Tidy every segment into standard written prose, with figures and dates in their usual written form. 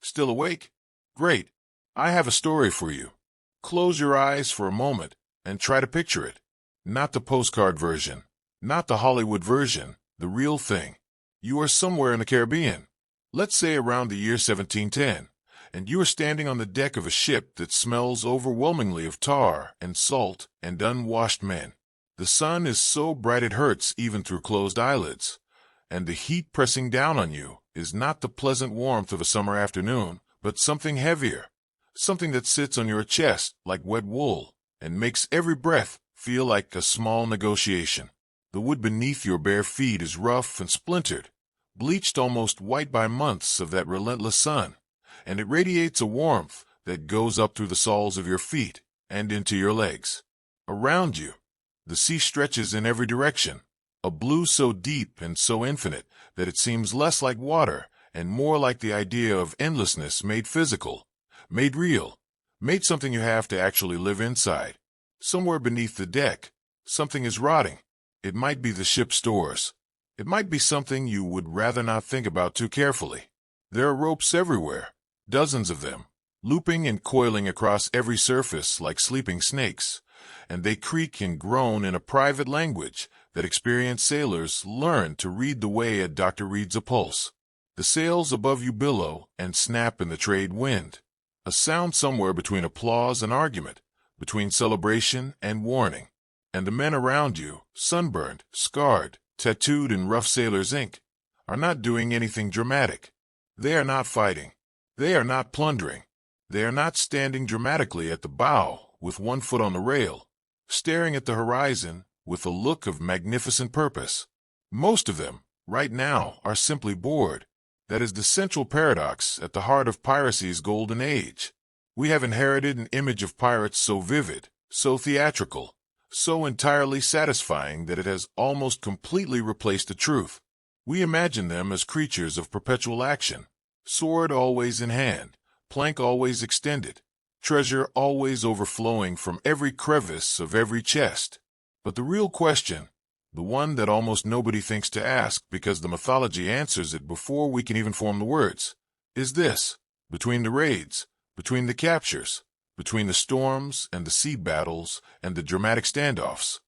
Still awake? Great. I have a story for you. Close your eyes for a moment and try to picture it. Not the postcard version, not the Hollywood version, the real thing. You are somewhere in the Caribbean, let's say around the year 1710, and you are standing on the deck of a ship that smells overwhelmingly of tar and salt and unwashed men. The sun is so bright it hurts even through closed eyelids, and the heat pressing down on you is not the pleasant warmth of a summer afternoon, but something heavier, something that sits on your chest like wet wool and makes every breath feel like a small negotiation. The wood beneath your bare feet is rough and splintered, bleached almost white by months of that relentless sun, and it radiates a warmth that goes up through the soles of your feet and into your legs. Around you, the sea stretches in every direction, a blue so deep and so infinite that it seems less like water and more like the idea of endlessness made physical, made real, made something you have to actually live inside. Somewhere beneath the deck, something is rotting. It might be the ship's stores. It might be something you would rather not think about too carefully. There are ropes everywhere, dozens of them, looping and coiling across every surface like sleeping snakes, and they creak and groan in a private language that experienced sailors learn to read the way a doctor reads a pulse. The sails above you billow and snap in the trade wind, a sound somewhere between applause and argument, between celebration and warning. And the men around you, sunburned, scarred, tattooed in rough sailor's ink, are not doing anything dramatic. They are not fighting. They are not plundering. They are not standing dramatically at the bow with one foot on the rail, staring at the horizon with a look of magnificent purpose. Most of them, right now, are simply bored. That is the central paradox at the heart of piracy's golden age. We have inherited an image of pirates so vivid, so theatrical, so entirely satisfying that it has almost completely replaced the truth. We imagine them as creatures of perpetual action, sword always in hand, plank always extended, treasure always overflowing from every crevice of every chest. But the real question, the one that almost nobody thinks to ask because the mythology answers it before we can even form the words, is this: between the raids, between the captures, between the storms and the sea battles and the dramatic standoffs,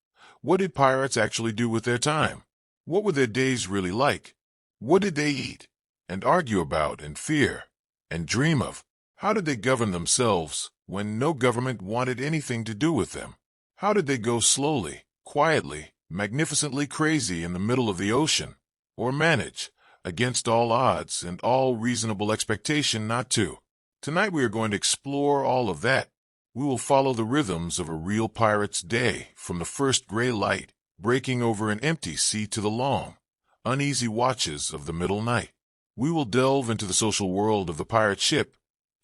what did pirates actually do with their time? What were their days really like? What did they eat and argue about and fear and dream of? How did they govern themselves when no government wanted anything to do with them? How did they go slowly, quietly, magnificently crazy in the middle of the ocean, or manage, against all odds and all reasonable expectation, not to? Tonight we are going to explore all of that. We will follow the rhythms of a real pirate's day, from the first gray light breaking over an empty sea to the long, uneasy watches of the middle night. We will delve into the social world of the pirate ship,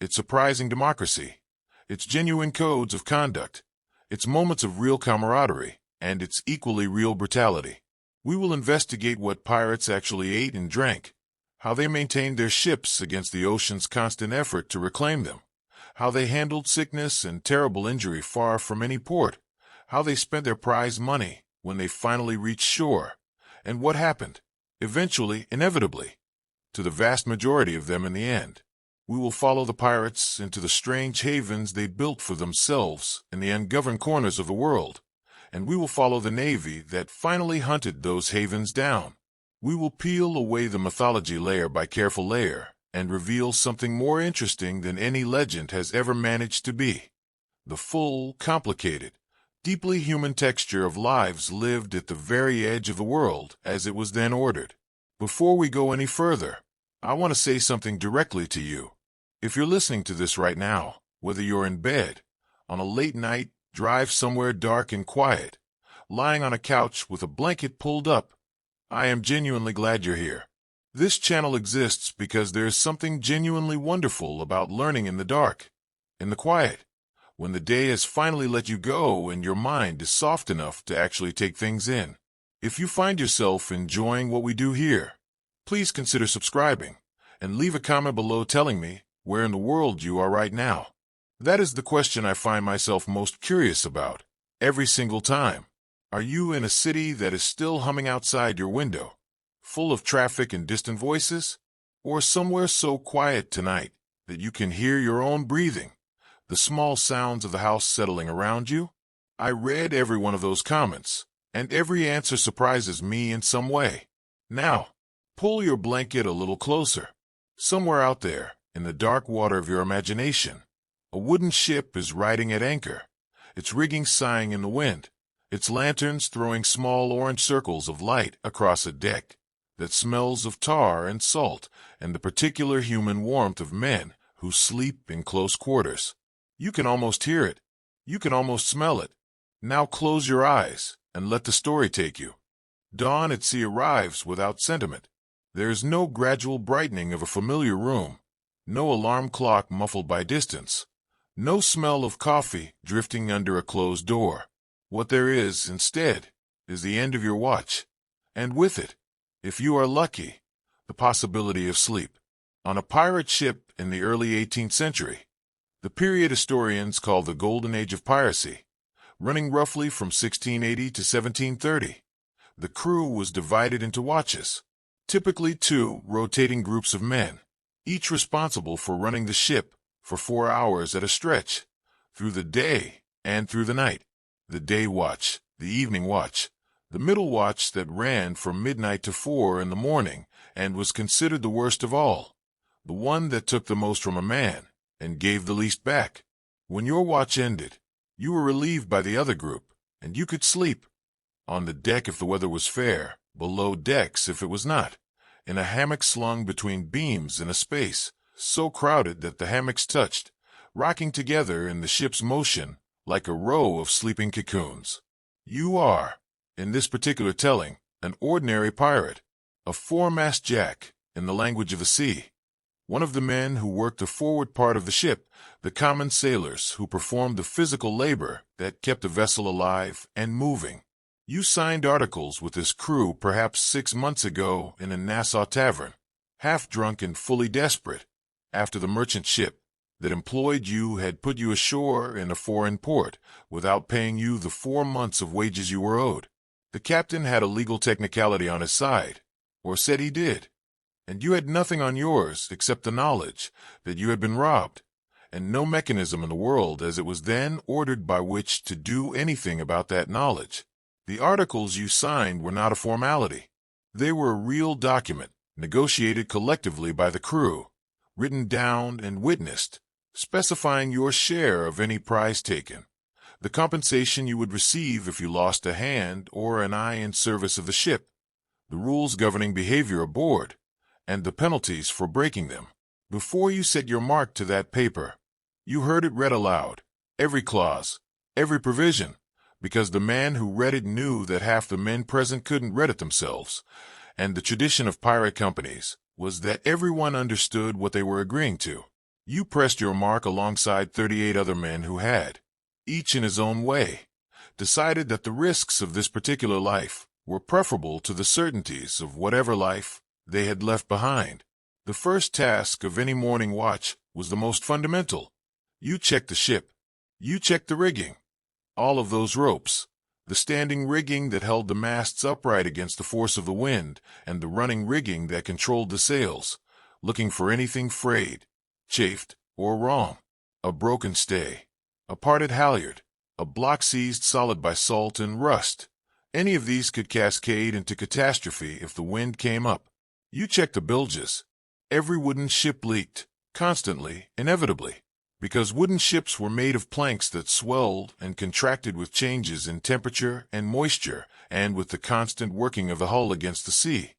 its surprising democracy, its genuine codes of conduct, its moments of real camaraderie, and its equally real brutality. We will investigate what pirates actually ate and drank, how they maintained their ships against the ocean's constant effort to reclaim them, how they handled sickness and terrible injury far from any port, how they spent their prize money when they finally reached shore, and what happened, eventually, inevitably, to the vast majority of them in the end. We will follow the pirates into the strange havens they built for themselves in the ungoverned corners of the world, and we will follow the navy that finally hunted those havens down. We will peel away the mythology layer by careful layer and reveal something more interesting than any legend has ever managed to be: the full, complicated, deeply human texture of lives lived at the very edge of the world as it was then ordered. Before we go any further, I want to say something directly to you. If you're listening to this right now, whether you're in bed, on a late night drive somewhere dark and quiet, lying on a couch with a blanket pulled up, I am genuinely glad you're here. This channel exists because there is something genuinely wonderful about learning in the dark, in the quiet, when the day has finally let you go and your mind is soft enough to actually take things in. If you find yourself enjoying what we do here, please consider subscribing and leave a comment below telling me where in the world you are right now. That is the question I find myself most curious about every single time. Are you in a city that is still humming outside your window, full of traffic and distant voices? Or somewhere so quiet tonight that you can hear your own breathing, the small sounds of the house settling around you? I read every one of those comments, and every answer surprises me in some way. Now, pull your blanket a little closer. Somewhere out there, in the dark water of your imagination, a wooden ship is riding at anchor, its rigging sighing in the wind, its lanterns throwing small orange circles of light across a deck that smells of tar and salt and the particular human warmth of men who sleep in close quarters. You can almost hear it. You can almost smell it. Now close your eyes and let the story take you. Dawn at sea arrives without sentiment. There is no gradual brightening of a familiar room, no alarm clock muffled by distance, no smell of coffee drifting under a closed door. What there is, instead, is the end of your watch, and with it, if you are lucky, the possibility of sleep. On a pirate ship in the early 18th century, the period historians call the Golden Age of Piracy, running roughly from 1680 to 1730, the crew was divided into watches, typically 2 rotating groups of men, each responsible for running the ship for 4 hours at a stretch, through the day and through the night. The day watch, the evening watch, the middle watch that ran from midnight to 4 in the morning and was considered the worst of all, the one that took the most from a man and gave the least back. When your watch ended, you were relieved by the other group, and you could sleep. On the deck if the weather was fair, below decks if it was not, in a hammock slung between beams in a space so crowded that the hammocks touched, rocking together in the ship's motion like a row of sleeping cocoons. You are, in this particular telling, an ordinary pirate, a foremast jack, in the language of the sea, one of the men who worked the forward part of the ship, the common sailors who performed the physical labor that kept the vessel alive and moving. You signed articles with this crew perhaps 6 months ago in a Nassau tavern, half drunk and fully desperate, after the merchant ship that employed you had put you ashore in a foreign port without paying you the 4 months of wages you were owed. The captain had a legal technicality on his side, or said he did, and you had nothing on yours except the knowledge that you had been robbed, and no mechanism in the world as it was then ordered by which to do anything about that knowledge. The articles you signed were not a formality. They were a real document, negotiated collectively by the crew, written down and witnessed, specifying your share of any prize taken, the compensation you would receive if you lost a hand or an eye in service of the ship, the rules governing behavior aboard, and the penalties for breaking them. Before you set your mark to that paper, you heard it read aloud, every clause, every provision, because the man who read it knew that half the men present couldn't read it themselves, and the tradition of pirate companies was that everyone understood what they were agreeing to. You pressed your mark alongside 38 other men who had, each in his own way, decided that the risks of this particular life were preferable to the certainties of whatever life they had left behind. The first task of any morning watch was the most fundamental. You checked the ship. You checked the rigging. All of those ropes, the standing rigging that held the masts upright against the force of the wind, and the running rigging that controlled the sails, looking for anything frayed, chafed, or wrong. A broken stay, a parted halyard, a block seized solid by salt and rust. Any of these could cascade into catastrophe if the wind came up. You checked the bilges. Every wooden ship leaked, constantly, inevitably, because wooden ships were made of planks that swelled and contracted with changes in temperature and moisture and with the constant working of the hull against the sea,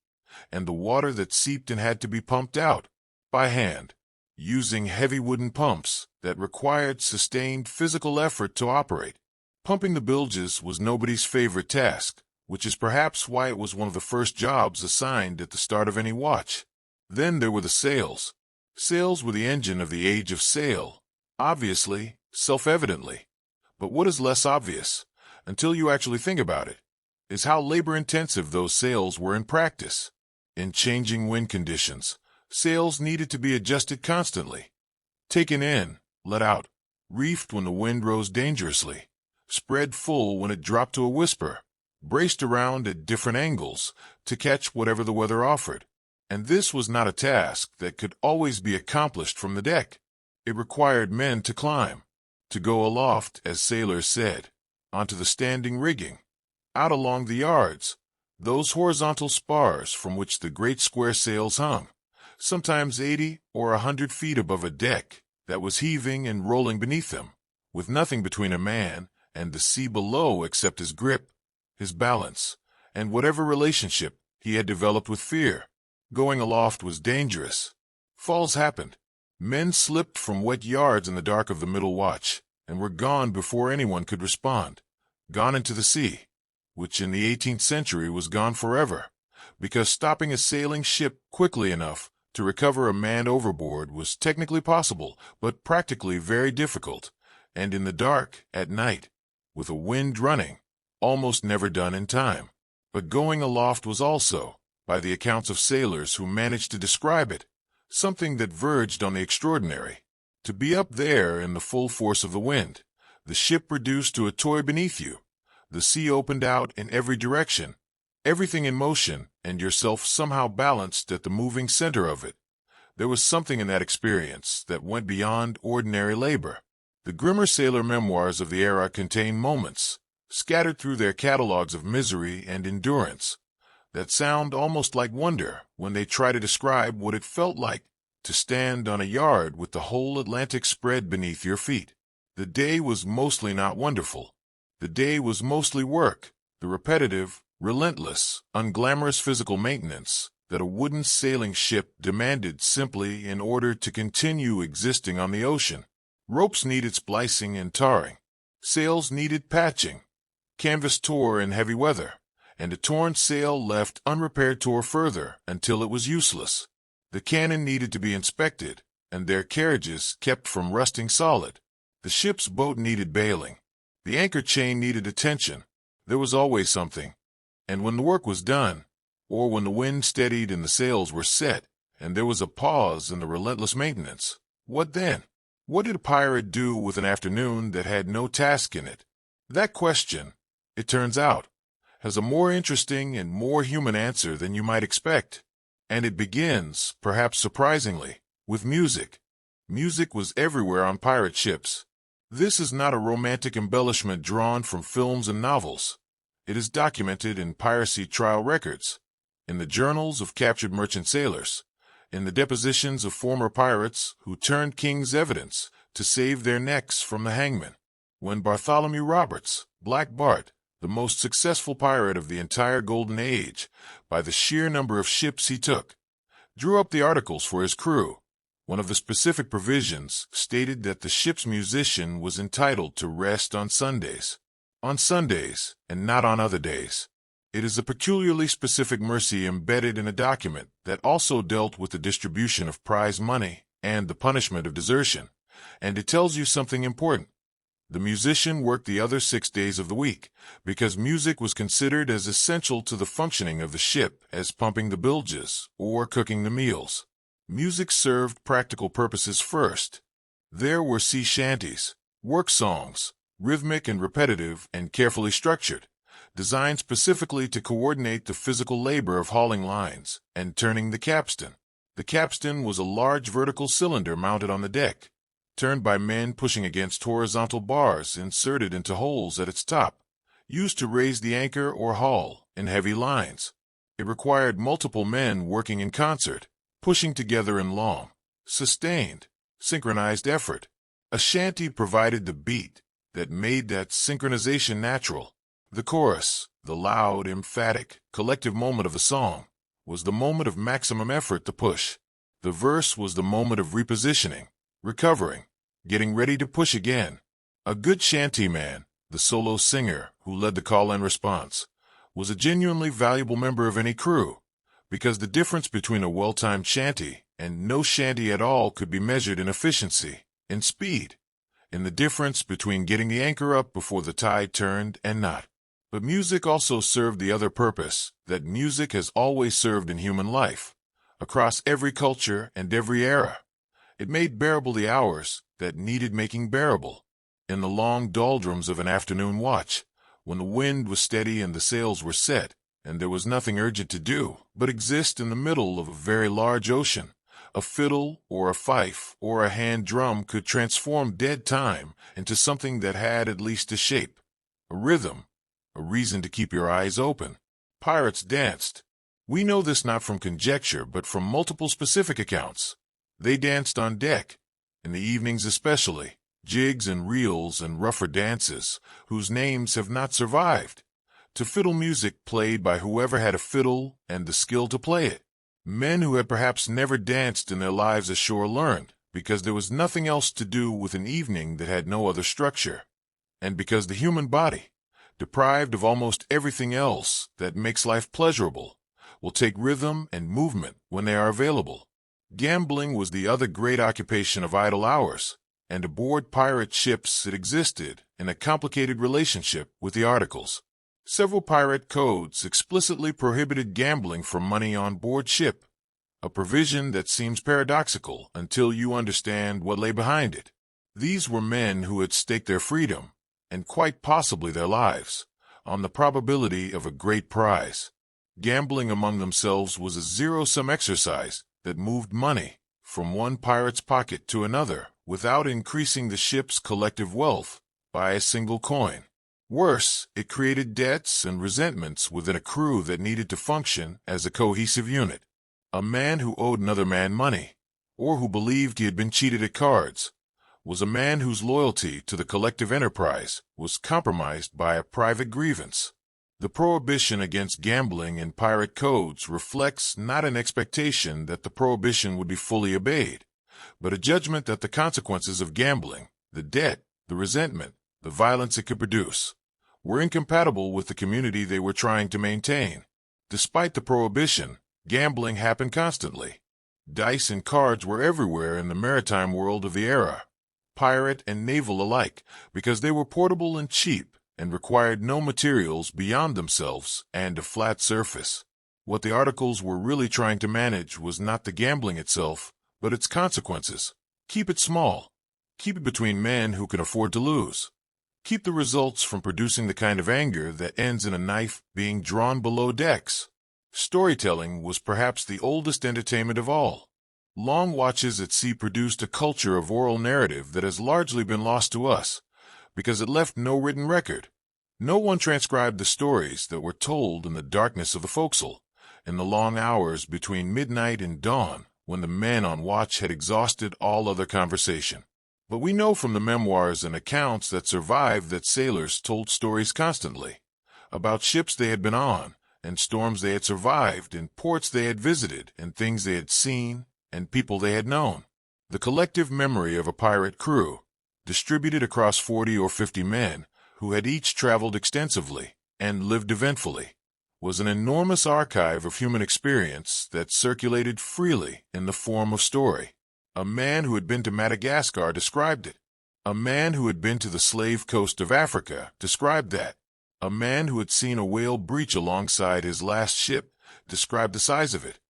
and the water that seeped and had to be pumped out, by hand, using heavy wooden pumps that required sustained physical effort to operate. Pumping the bilges was nobody's favorite task, which is perhaps why it was one of the first jobs assigned at the start of any watch. Then there were the sails. Sails were the engine of the age of sail, obviously, self-evidently. But what is less obvious, until you actually think about it, is how labor-intensive those sails were in practice. In changing wind conditions, sails needed to be adjusted constantly, taken in, let out, reefed when the wind rose dangerously, spread full when it dropped to a whisper, braced around at different angles to catch whatever the weather offered. And this was not a task that could always be accomplished from the deck. It required men to climb, to go aloft, as sailors said, onto the standing rigging, out along the yards, those horizontal spars from which the great square sails hung, sometimes 80 or 100 feet above a deck that was heaving and rolling beneath them, with nothing between a man and the sea below except his grip, his balance, and whatever relationship he had developed with fear. Going aloft was dangerous. Falls happened. Men slipped from wet yards in the dark of the middle watch and were gone before anyone could respond, gone into the sea, which in the 18th century was gone forever, because stopping a sailing ship quickly enough to recover a man overboard was technically possible, but practically very difficult, and in the dark, at night, with a wind running, almost never done in time. But going aloft was also, by the accounts of sailors who managed to describe it, something that verged on the extraordinary. To be up there in the full force of the wind, the ship reduced to a toy beneath you, the sea opened out in every direction, everything in motion, and yourself somehow balanced at the moving center of it. There was something in that experience that went beyond ordinary labor. The grimmer sailor memoirs of the era contain moments, scattered through their catalogues of misery and endurance, that sound almost like wonder when they try to describe what it felt like to stand on a yard with the whole Atlantic spread beneath your feet. The day was mostly not wonderful. The day was mostly work, the repetitive, relentless, unglamorous physical maintenance that a wooden sailing ship demanded simply in order to continue existing on the ocean. Ropes needed splicing and tarring. Sails needed patching. Canvas tore in heavy weather, and a torn sail left unrepaired tore further until it was useless. The cannon needed to be inspected, and their carriages kept from rusting solid. The ship's boat needed bailing. The anchor chain needed attention. There was always something. And when the work was done, or when the wind steadied and the sails were set, and there was a pause in the relentless maintenance, what then? What did a pirate do with an afternoon that had no task in it? That question, it turns out, has a more interesting and more human answer than you might expect. And it begins, perhaps surprisingly, with music. Music was everywhere on pirate ships. This is not a romantic embellishment drawn from films and novels. It is documented in piracy trial records, in the journals of captured merchant sailors, in the depositions of former pirates who turned king's evidence to save their necks from the hangman. When Bartholomew Roberts, Black Bart, the most successful pirate of the entire Golden Age, by the sheer number of ships he took, drew up the articles for his crew, one of the specific provisions stated that the ship's musician was entitled to rest on Sundays. On Sundays, and not on other days. It is a peculiarly specific mercy embedded in a document that also dealt with the distribution of prize money and the punishment of desertion, and it tells you something important. The musician worked the other 6 days of the week, because music was considered as essential to the functioning of the ship as pumping the bilges or cooking the meals. Music served practical purposes first. There were sea shanties, work songs, rhythmic and repetitive and carefully structured, designed specifically to coordinate the physical labor of hauling lines and turning the capstan. The capstan was a large vertical cylinder mounted on the deck, turned by men pushing against horizontal bars inserted into holes at its top, used to raise the anchor or haul in heavy lines. It required multiple men working in concert, pushing together in long, sustained, synchronized effort. A shanty provided the beat that made that synchronization natural. The chorus, the loud, emphatic, collective moment of the song, was the moment of maximum effort to push. The verse was the moment of repositioning, recovering, getting ready to push again. A good shantyman, the solo singer who led the call and response, was a genuinely valuable member of any crew, because the difference between a well-timed shanty and no shanty at all could be measured in efficiency, in speed, in the difference between getting the anchor up before the tide turned and not. But music also served the other purpose that music has always served in human life, across every culture and every era. It made bearable the hours that needed making bearable. In the long doldrums of an afternoon watch, when the wind was steady and the sails were set, and there was nothing urgent to do but exist in the middle of a very large ocean. A fiddle or a fife or a hand drum could transform dead time into something that had at least a shape, a rhythm, a reason to keep your eyes open. Pirates danced. We know this not from conjecture but from multiple specific accounts. They danced on deck, in the evenings especially, jigs and reels and rougher dances, whose names have not survived, to fiddle music played by whoever had a fiddle and the skill to play it. Men who had perhaps never danced in their lives ashore learned, because there was nothing else to do with an evening that had no other structure, and because the human body, deprived of almost everything else that makes life pleasurable, will take rhythm and movement when they are available. Gambling was the other great occupation of idle hours, and aboard pirate ships it existed in a complicated relationship with the Articles. Several pirate codes explicitly prohibited gambling for money on board ship, a provision that seems paradoxical until you understand what lay behind it. These were men who had staked their freedom, and quite possibly their lives, on the probability of a great prize. Gambling among themselves was a zero-sum exercise that moved money from one pirate's pocket to another without increasing the ship's collective wealth by a single coin. Worse, it created debts and resentments within a crew that needed to function as a cohesive unit. A man who owed another man money, or who believed he had been cheated at cards, was a man whose loyalty to the collective enterprise was compromised by a private grievance. The prohibition against gambling in pirate codes reflects not an expectation that the prohibition would be fully obeyed, but a judgment that the consequences of gambling, the debt, the resentment, the violence it could produce, were incompatible with the community they were trying to maintain. Despite the prohibition, gambling happened constantly. Dice and cards were everywhere in the maritime world of the era, pirate and naval alike, because they were portable and cheap and required no materials beyond themselves and a flat surface. What the Articles were really trying to manage was not the gambling itself, but its consequences. Keep it small. Keep it between men who can afford to lose. Keep the results from producing the kind of anger that ends in a knife being drawn below decks. Storytelling was perhaps the oldest entertainment of all. Long watches at sea produced a culture of oral narrative that has largely been lost to us, because it left no written record. No one transcribed the stories that were told in the darkness of the forecastle, in the long hours between midnight and dawn, when the men on watch had exhausted all other conversation. But we know from the memoirs and accounts that survived that sailors told stories constantly, about ships they had been on, and storms they had survived, and ports they had visited, and things they had seen, and people they had known. The collective memory of a pirate crew, distributed across 40 or 50 men, who had each traveled extensively and lived eventfully, was an enormous archive of human experience that circulated freely in the form of story. A man who had been to Madagascar described it. A man who had been to the slave coast of Africa described that. A man who had seen a whale breach alongside his last ship described the size of it,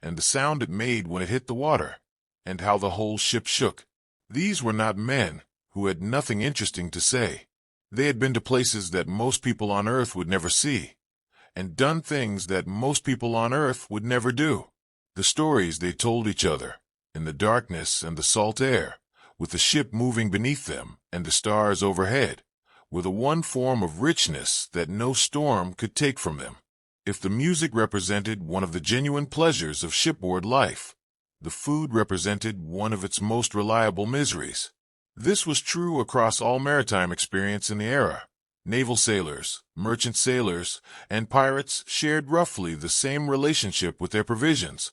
and the sound it made when it hit the water, and how the whole ship shook. These were not men who had nothing interesting to say. They had been to places that most people on Earth would never see, and done things that most people on Earth would never do. The stories they told each other, in the darkness and the salt air, with the ship moving beneath them and the stars overhead, were the one form of richness that no storm could take from them. If the music represented one of the genuine pleasures of shipboard life, the food represented one of its most reliable miseries. This was true across all maritime experience in the era. Naval sailors, merchant sailors, and pirates shared roughly the same relationship with their provisions,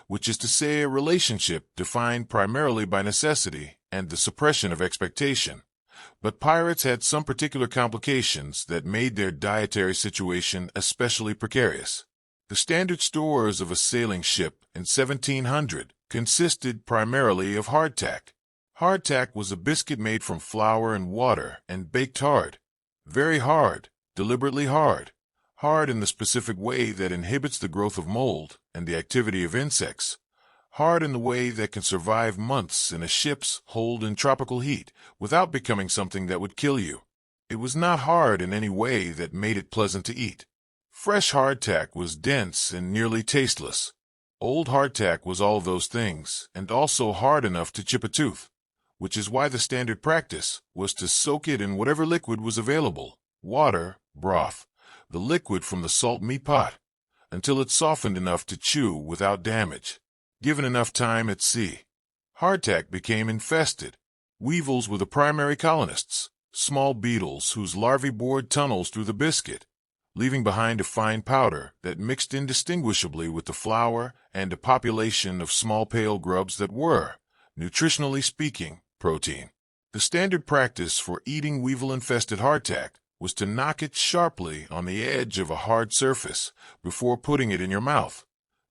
which is to say a relationship defined primarily by necessity and the suppression of expectation. But pirates had some particular complications that made their dietary situation especially precarious. The standard stores of a sailing ship in 1700 consisted primarily of hardtack. Hardtack was a biscuit made from flour and water and baked hard. Very hard, deliberately hard. Hard in the specific way that inhibits the growth of mold and the activity of insects. Hard in the way that can survive months in a ship's hold in tropical heat without becoming something that would kill you. It was not hard in any way that made it pleasant to eat. Fresh hardtack was dense and nearly tasteless. Old hardtack was all of those things, and also hard enough to chip a tooth, which is why the standard practice was to soak it in whatever liquid was available, water, broth, the liquid from the salt meat pot, until it softened enough to chew without damage. Given enough time at sea, hardtack became infested. Weevils were the primary colonists, small beetles whose larvae bored tunnels through the biscuit, leaving behind a fine powder that mixed indistinguishably with the flour, and a population of small pale grubs that were, nutritionally speaking, protein. The standard practice for eating weevil-infested hardtack was to knock it sharply on the edge of a hard surface before putting it in your mouth,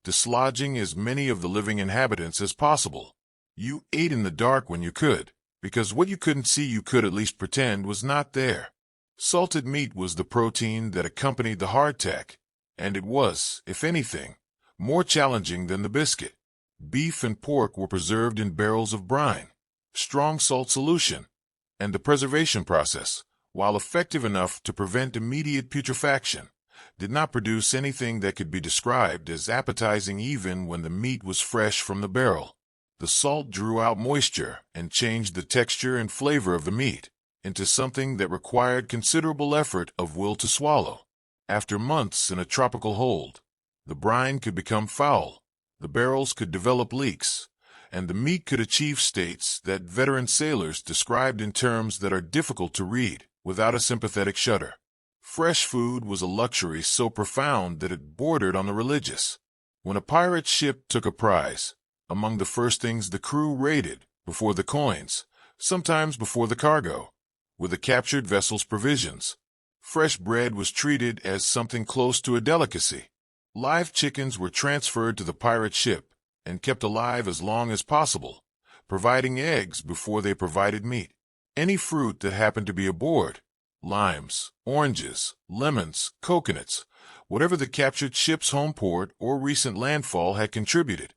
dislodging as many of the living inhabitants as possible. You ate in the dark when you could, because what you couldn't see you could at least pretend was not there. Salted meat was the protein that accompanied the hardtack, and it was, if anything, more challenging than the biscuit. Beef and pork were preserved in barrels of brine, strong salt solution, and the preservation process, while effective enough to prevent immediate putrefaction, did not produce anything that could be described as appetizing even when the meat was fresh from the barrel. The salt drew out moisture and changed the texture and flavor of the meat into something that required considerable effort of will to swallow. After months in a tropical hold, the brine could become foul, the barrels could develop leaks, and the meat could achieve states that veteran sailors described in terms that are difficult to read without a sympathetic shudder. Fresh food was a luxury so profound that it bordered on the religious. When a pirate ship took a prize, among the first things the crew raided, before the coins, sometimes before the cargo, were the captured vessel's provisions. Fresh bread was treated as something close to a delicacy. Live chickens were transferred to the pirate ship and kept alive as long as possible, providing eggs before they provided meat. Any fruit that happened to be aboard, limes, oranges, lemons, coconuts, whatever the captured ship's home port or recent landfall had contributed,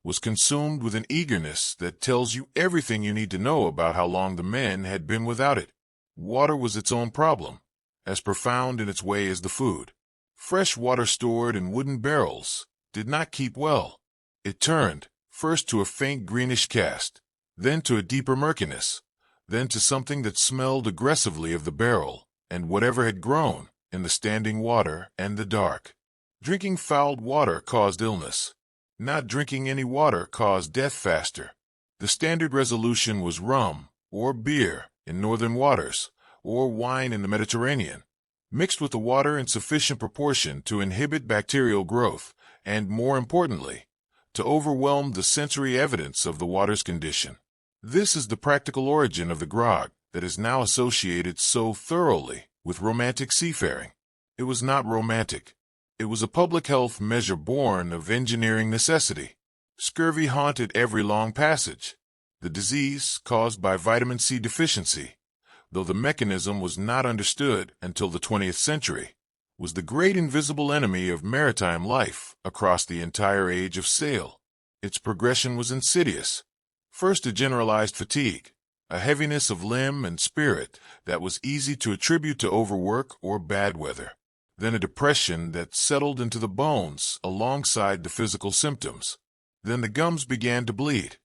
was consumed with an eagerness that tells you everything you need to know about how long the men had been without it. Water was its own problem, as profound in its way as the food. Fresh water stored in wooden barrels did not keep well. It turned, first to a faint greenish cast, then to a deeper murkiness, then to something that smelled aggressively of the barrel and whatever had grown in the standing water and the dark. Drinking fouled water caused illness. Not drinking any water caused death faster. The standard resolution was rum or beer in northern waters, or wine in the Mediterranean, mixed with the water in sufficient proportion to inhibit bacterial growth and, more importantly, to overwhelm the sensory evidence of the water's condition. This is the practical origin of the grog that is now associated so thoroughly with romantic seafaring. It was not romantic. It was a public health measure born of engineering necessity. Scurvy haunted every long passage. The disease caused by vitamin C deficiency, though the mechanism was not understood until the 20th century, was the great invisible enemy of maritime life across the entire age of sail. Its progression was insidious. First, a generalized fatigue, a heaviness of limb and spirit that was easy to attribute to overwork or bad weather. Then a depression that settled into the bones alongside the physical symptoms. Then the gums began to bleed.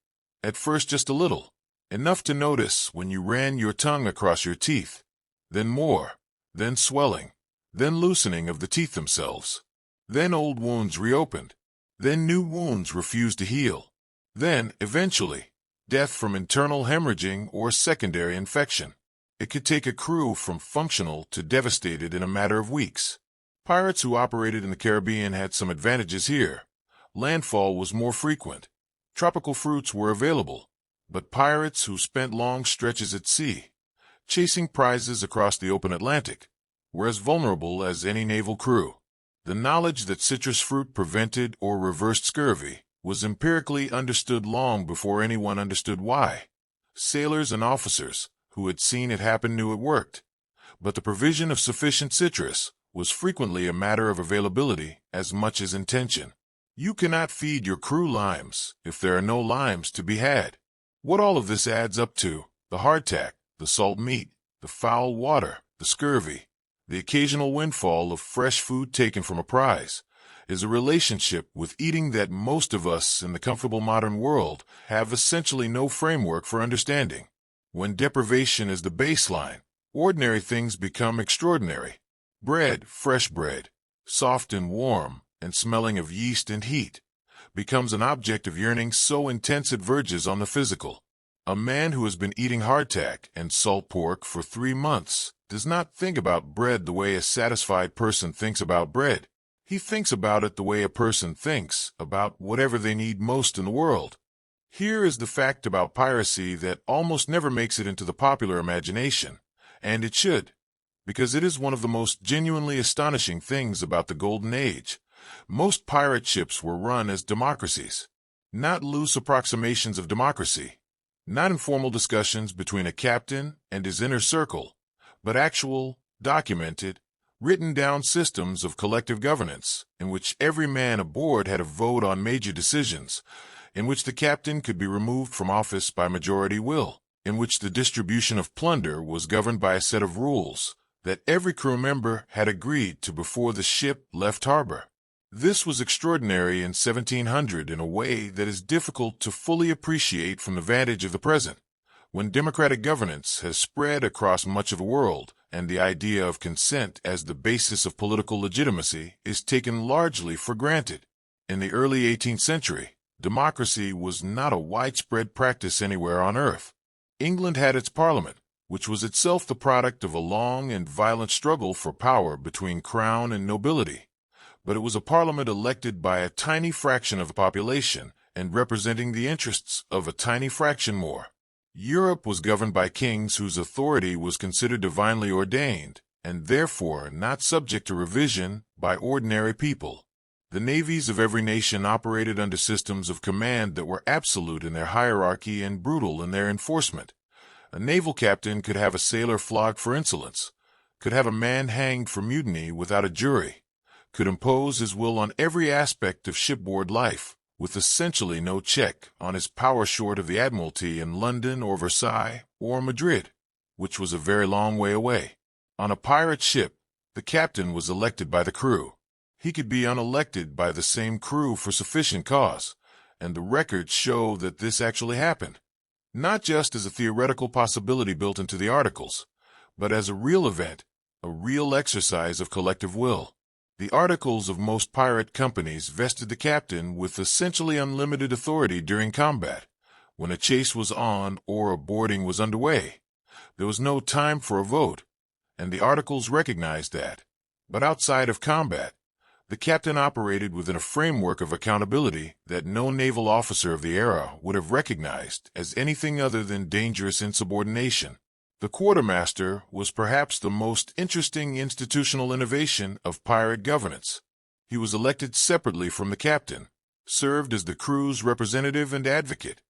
At first just a little, enough to notice when you ran your tongue across your teeth. Then more, then swelling, then loosening of the teeth themselves. Then old wounds reopened. Then new wounds refused to heal. Then, eventually, death from internal hemorrhaging or secondary infection. It could take a crew from functional to devastated in a matter of weeks. Pirates who operated in the Caribbean had some advantages here. Landfall was more frequent. Tropical fruits were available. But pirates who spent long stretches at sea, chasing prizes across the open Atlantic, were as vulnerable as any naval crew. The knowledge that citrus fruit prevented or reversed scurvy was empirically understood long before anyone understood why. Sailors and officers who had seen it happen knew it worked, but the provision of sufficient citrus was frequently a matter of availability as much as intention. You cannot feed your crew limes if there are no limes to be had. What all of this adds up to, the hardtack, the salt meat, the foul water, the scurvy, the occasional windfall of fresh food taken from a prize, is a relationship with eating that most of us in the comfortable modern world have essentially no framework for understanding. When deprivation is the baseline, ordinary things become extraordinary. Bread, fresh bread, soft and warm, and smelling of yeast and heat, becomes an object of yearning so intense it verges on the physical. A man who has been eating hardtack and salt pork for 3 months does not think about bread the way a satisfied person thinks about bread. He thinks about it the way a person thinks about whatever they need most in the world. Here is the fact about piracy that almost never makes it into the popular imagination, and it should, because it is one of the most genuinely astonishing things about the Golden Age. Most pirate ships were run as democracies, not loose approximations of democracy, not informal discussions between a captain and his inner circle, but actual, documented, written-down systems of collective governance in which every man aboard had a vote on major decisions, in which the captain could be removed from office by majority will, in which the distribution of plunder was governed by a set of rules that every crew member had agreed to before the ship left harbor. This was extraordinary in 1700 in a way that is difficult to fully appreciate from the vantage of the present, when democratic governance has spread across much of the world and the idea of consent as the basis of political legitimacy is taken largely for granted. In the early 18th century, democracy was not a widespread practice anywhere on earth. England had its parliament, which was itself the product of a long and violent struggle for power between crown and nobility. But it was a parliament elected by a tiny fraction of the population and representing the interests of a tiny fraction more. Europe was governed by kings whose authority was considered divinely ordained and therefore not subject to revision by ordinary people. The navies of every nation operated under systems of command that were absolute in their hierarchy and brutal in their enforcement. A naval captain could have a sailor flogged for insolence, could have a man hanged for mutiny without a jury, could impose his will on every aspect of shipboard life, with essentially no check on his power short of the Admiralty in London or Versailles or Madrid, which was a very long way away. On a pirate ship, the captain was elected by the crew. He could be unelected by the same crew for sufficient cause, and the records show that this actually happened, not just as a theoretical possibility built into the articles, but as a real event, a real exercise of collective will. The articles of most pirate companies vested the captain with essentially unlimited authority during combat. When a chase was on or a boarding was underway, there was no time for a vote, and the articles recognized that. But outside of combat, the captain operated within a framework of accountability that no naval officer of the era would have recognized as anything other than dangerous insubordination. The quartermaster was perhaps the most interesting institutional innovation of pirate governance. He was elected separately from the captain, served as the crew's representative and advocate,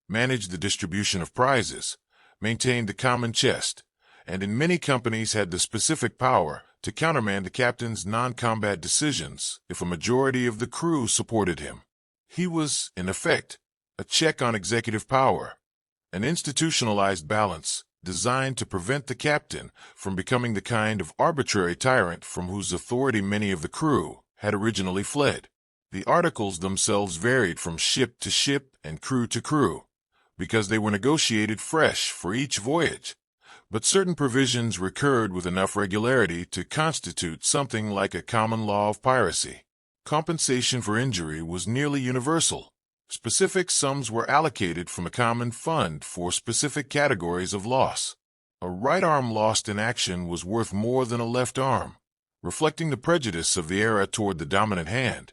managed the distribution of prizes, maintained the common chest, and in many companies had the specific power to countermand the captain's non-combat decisions if a majority of the crew supported him. He was, in effect, a check on executive power, an institutionalized balance designed to prevent the captain from becoming the kind of arbitrary tyrant from whose authority many of the crew had originally fled. The articles themselves varied from ship to ship and crew to crew, because they were negotiated fresh for each voyage, but certain provisions recurred with enough regularity to constitute something like a common law of piracy. Compensation for injury was nearly universal. Specific sums were allocated from a common fund for specific categories of loss. A right arm lost in action was worth more than a left arm, reflecting the prejudice of the era toward the dominant hand,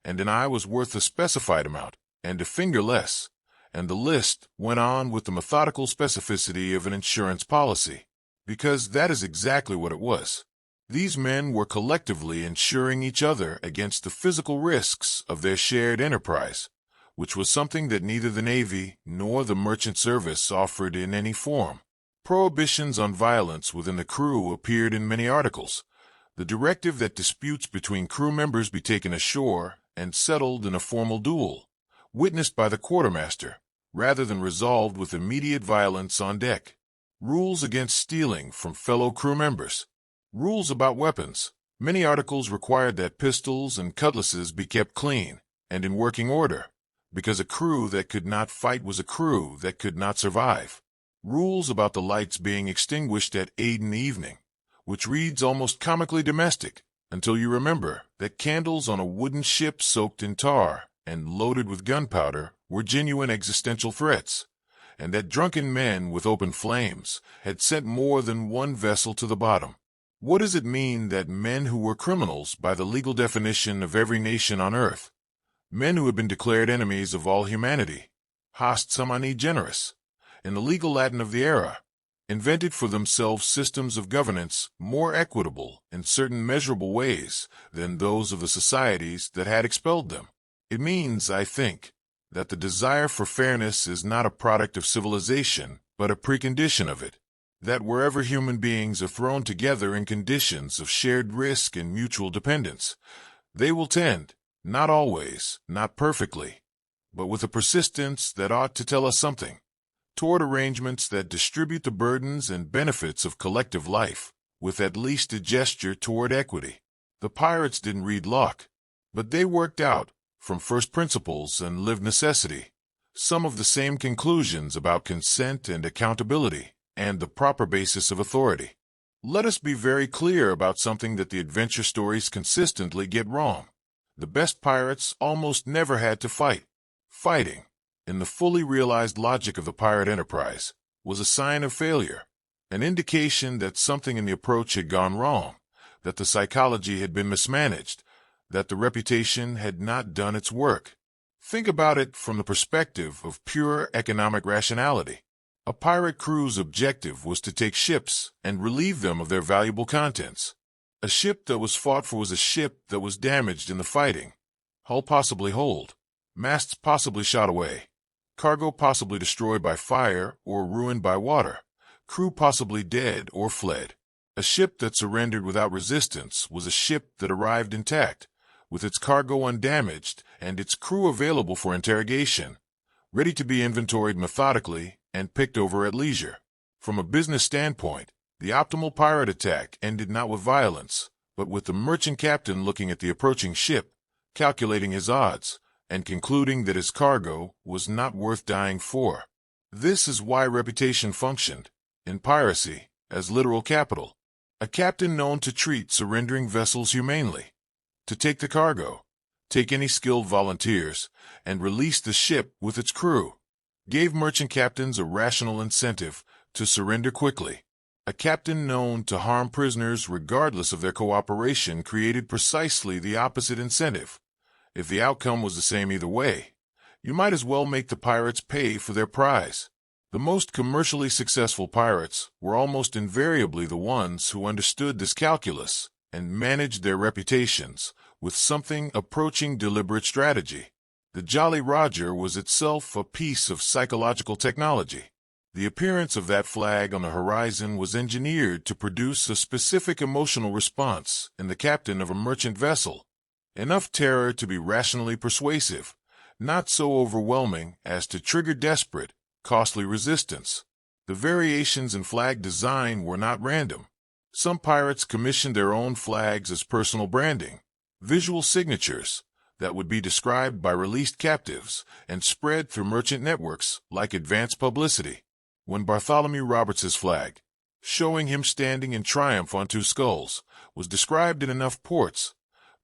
and an eye was worth a specified amount, and a finger less, and the list went on with the methodical specificity of an insurance policy, because that is exactly what it was. These men were collectively insuring each other against the physical risks of their shared enterprise, which was something that neither the Navy nor the merchant service offered in any form. Prohibitions on violence within the crew appeared in many articles. The directive that disputes between crew members be taken ashore and settled in a formal duel, witnessed by the quartermaster, rather than resolved with immediate violence on deck. Rules against stealing from fellow crew members. Rules about weapons. Many articles required that pistols and cutlasses be kept clean and in working order, because a crew that could not fight was a crew that could not survive. Rules about the lights being extinguished at 8 in the evening, which reads almost comically domestic, until you remember that candles on a wooden ship soaked in tar and loaded with gunpowder were genuine existential threats, and that drunken men with open flames had sent more than one vessel to the bottom. What does it mean that men who were criminals by the legal definition of every nation on earth, men who had been declared enemies of all humanity, host samani generis, in the legal Latin of the era, invented for themselves systems of governance more equitable in certain measurable ways than those of the societies that had expelled them? It means, I think, that the desire for fairness is not a product of civilization, but a precondition of it. That wherever human beings are thrown together in conditions of shared risk and mutual dependence, they will tend, not always, not perfectly, but with a persistence that ought to tell us something, toward arrangements that distribute the burdens and benefits of collective life, with at least a gesture toward equity. The pirates didn't read luck, but they worked out, from first principles and lived necessity, some of the same conclusions about consent and accountability, and the proper basis of authority. Let us be very clear about something that the adventure stories consistently get wrong. The best pirates almost never had to fight. Fighting, in the fully realized logic of the pirate enterprise, was a sign of failure, an indication that something in the approach had gone wrong, that the psychology had been mismanaged, that the reputation had not done its work. Think about it from the perspective of pure economic rationality. A pirate crew's objective was to take ships and relieve them of their valuable contents. A ship that was fought for was a ship that was damaged in the fighting, hull possibly holed, masts possibly shot away, cargo possibly destroyed by fire or ruined by water, crew possibly dead or fled. A ship that surrendered without resistance was a ship that arrived intact, with its cargo undamaged and its crew available for interrogation, ready to be inventoried methodically and picked over at leisure. From a business standpoint, the optimal pirate attack ended not with violence, but with the merchant captain looking at the approaching ship, calculating his odds, and concluding that his cargo was not worth dying for. This is why reputation functioned, in piracy, as literal capital. A captain known to treat surrendering vessels humanely, to take the cargo, take any skilled volunteers, and release the ship with its crew, gave merchant captains a rational incentive to surrender quickly. A captain known to harm prisoners regardless of their cooperation created precisely the opposite incentive. If the outcome was the same either way, you might as well make the pirates pay for their prize. The most commercially successful pirates were almost invariably the ones who understood this calculus and managed their reputations with something approaching deliberate strategy. The Jolly Roger was itself a piece of psychological technology. The appearance of that flag on the horizon was engineered to produce a specific emotional response in the captain of a merchant vessel, enough terror to be rationally persuasive, not so overwhelming as to trigger desperate, costly resistance. The variations in flag design were not random. Some pirates commissioned their own flags as personal branding, visual signatures that would be described by released captives and spread through merchant networks like advance publicity. When Bartholomew Roberts's flag, showing him standing in triumph on two skulls, was described in enough ports,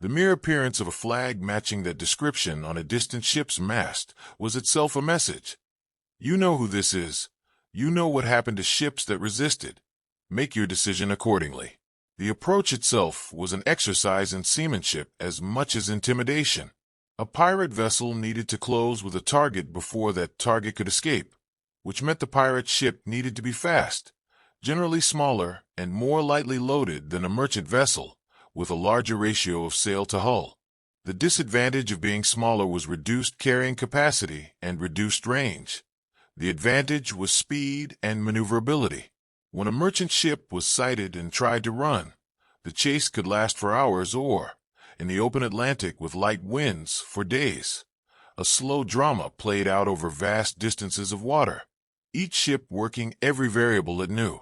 the mere appearance of a flag matching that description on a distant ship's mast was itself a message. You know who this is. You know what happened to ships that resisted. Make your decision accordingly. The approach itself was an exercise in seamanship as much as intimidation. A pirate vessel needed to close with a target before that target could escape, which meant the pirate ship needed to be fast, generally smaller and more lightly loaded than a merchant vessel, with a larger ratio of sail to hull. The disadvantage of being smaller was reduced carrying capacity and reduced range. The advantage was speed and maneuverability. When a merchant ship was sighted and tried to run, the chase could last for hours or, in the open Atlantic with light winds, for days. A slow drama played out over vast distances of water, each ship working every variable it knew.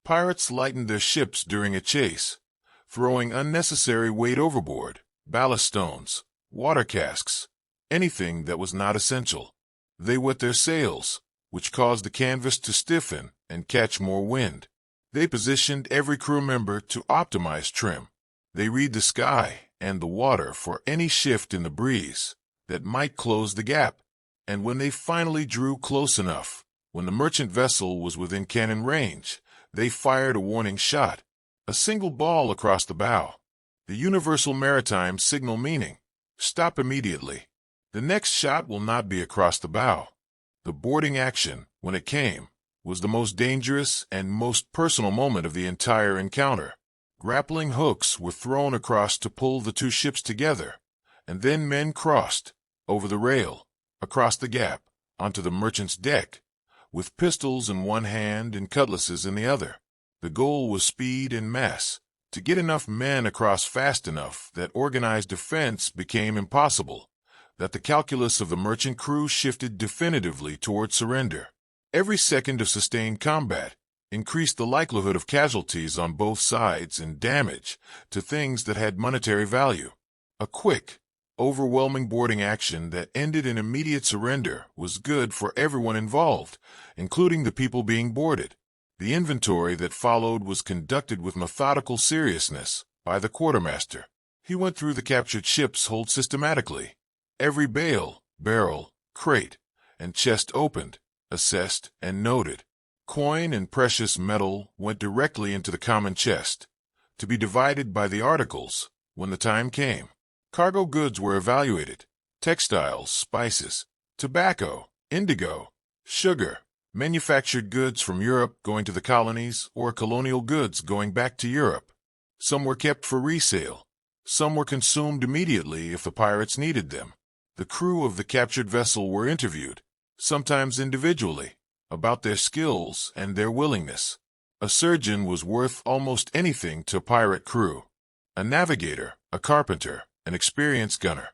Pirates lightened their ships during a chase, throwing unnecessary weight overboard, ballast stones, water casks, anything that was not essential. They wet their sails, which caused the canvas to stiffen and catch more wind. They positioned every crew member to optimize trim. They read the sky and the water for any shift in the breeze that might close the gap. And when they finally drew close enough, when the merchant vessel was within cannon range, they fired a warning shot, a single ball across the bow. The universal maritime signal meaning, stop immediately. The next shot will not be across the bow. The boarding action, when it came, was the most dangerous and most personal moment of the entire encounter. Grappling hooks were thrown across to pull the two ships together, and then men crossed, over the rail, across the gap, onto the merchant's deck, with pistols in one hand and cutlasses in the other. The goal was speed and mass, to get enough men across fast enough that organized defense became impossible, that the calculus of the merchant crew shifted definitively toward surrender. Every second of sustained combat increased the likelihood of casualties on both sides and damage to things that had monetary value. A quick, overwhelming boarding action that ended in immediate surrender was good for everyone involved, including the people being boarded. The inventory that followed was conducted with methodical seriousness by the quartermaster. He went through the captured ship's hold systematically. Every bale, barrel, crate, and chest opened, assessed, and noted. Coin and precious metal went directly into the common chest, to be divided by the articles when the time came. Cargo goods were evaluated: textiles, spices, tobacco, indigo, sugar, manufactured goods from Europe going to the colonies, or colonial goods going back to Europe. Some were kept for resale. Some were consumed immediately if the pirates needed them. The crew of the captured vessel were interviewed, sometimes individually, about their skills and their willingness. A surgeon was worth almost anything to a pirate crew. A navigator, a carpenter, an experienced gunner.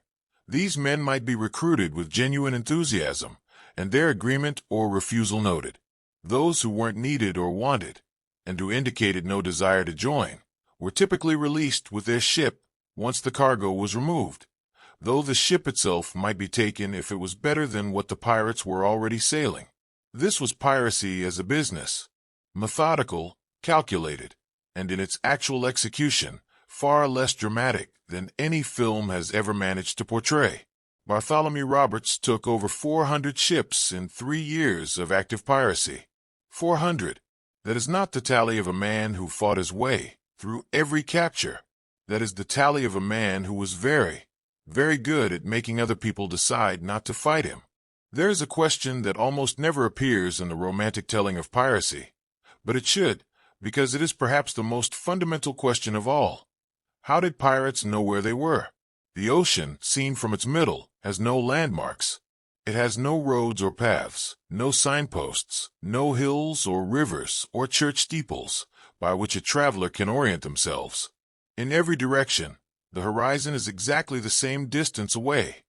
These men might be recruited with genuine enthusiasm, and their agreement or refusal noted. Those who weren't needed or wanted, and who indicated no desire to join, were typically released with their ship once the cargo was removed, though the ship itself might be taken if it was better than what the pirates were already sailing. This was piracy as a business, methodical, calculated, and in its actual execution, far less dramatic than any film has ever managed to portray. Bartholomew Roberts took over 400 ships in 3 years of active piracy. 400. That is not the tally of a man who fought his way through every capture. That is the tally of a man who was very, very good at making other people decide not to fight him. There is a question that almost never appears in the romantic telling of piracy, but it should, because it is perhaps the most fundamental question of all. How did pirates know where they were? The ocean, seen from its middle, has no landmarks. It has no roads or paths, no signposts, no hills or rivers or church steeples by which a traveler can orient themselves. In every direction, the horizon is exactly the same distance away,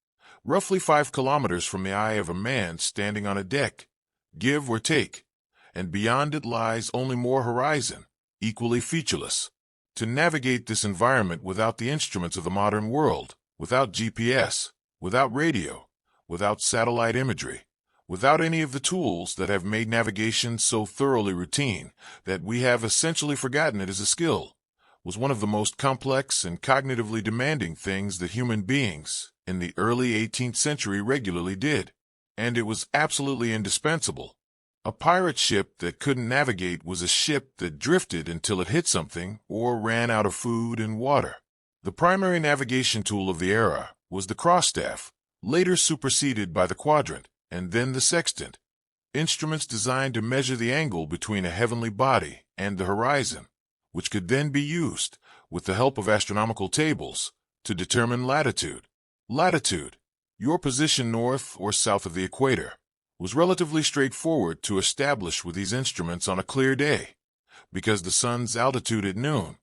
roughly 5 kilometers from the eye of a man standing on a deck, give or take, and beyond it lies only more horizon, equally featureless. To navigate this environment without the instruments of the modern world, without GPS, without radio, without satellite imagery, without any of the tools that have made navigation so thoroughly routine that we have essentially forgotten it as a skill, was one of the most complex and cognitively demanding things that human beings in the early 18th century regularly did, and it was absolutely indispensable. A pirate ship that couldn't navigate was a ship that drifted until it hit something or ran out of food and water. The primary navigation tool of the era was the crossstaff, later superseded by the quadrant, and then the sextant, instruments designed to measure the angle between a heavenly body and the horizon, which could then be used, with the help of astronomical tables, to determine latitude. Latitude, your position north or south of the equator, was relatively straightforward to establish with these instruments on a clear day, because the sun's altitude at noon,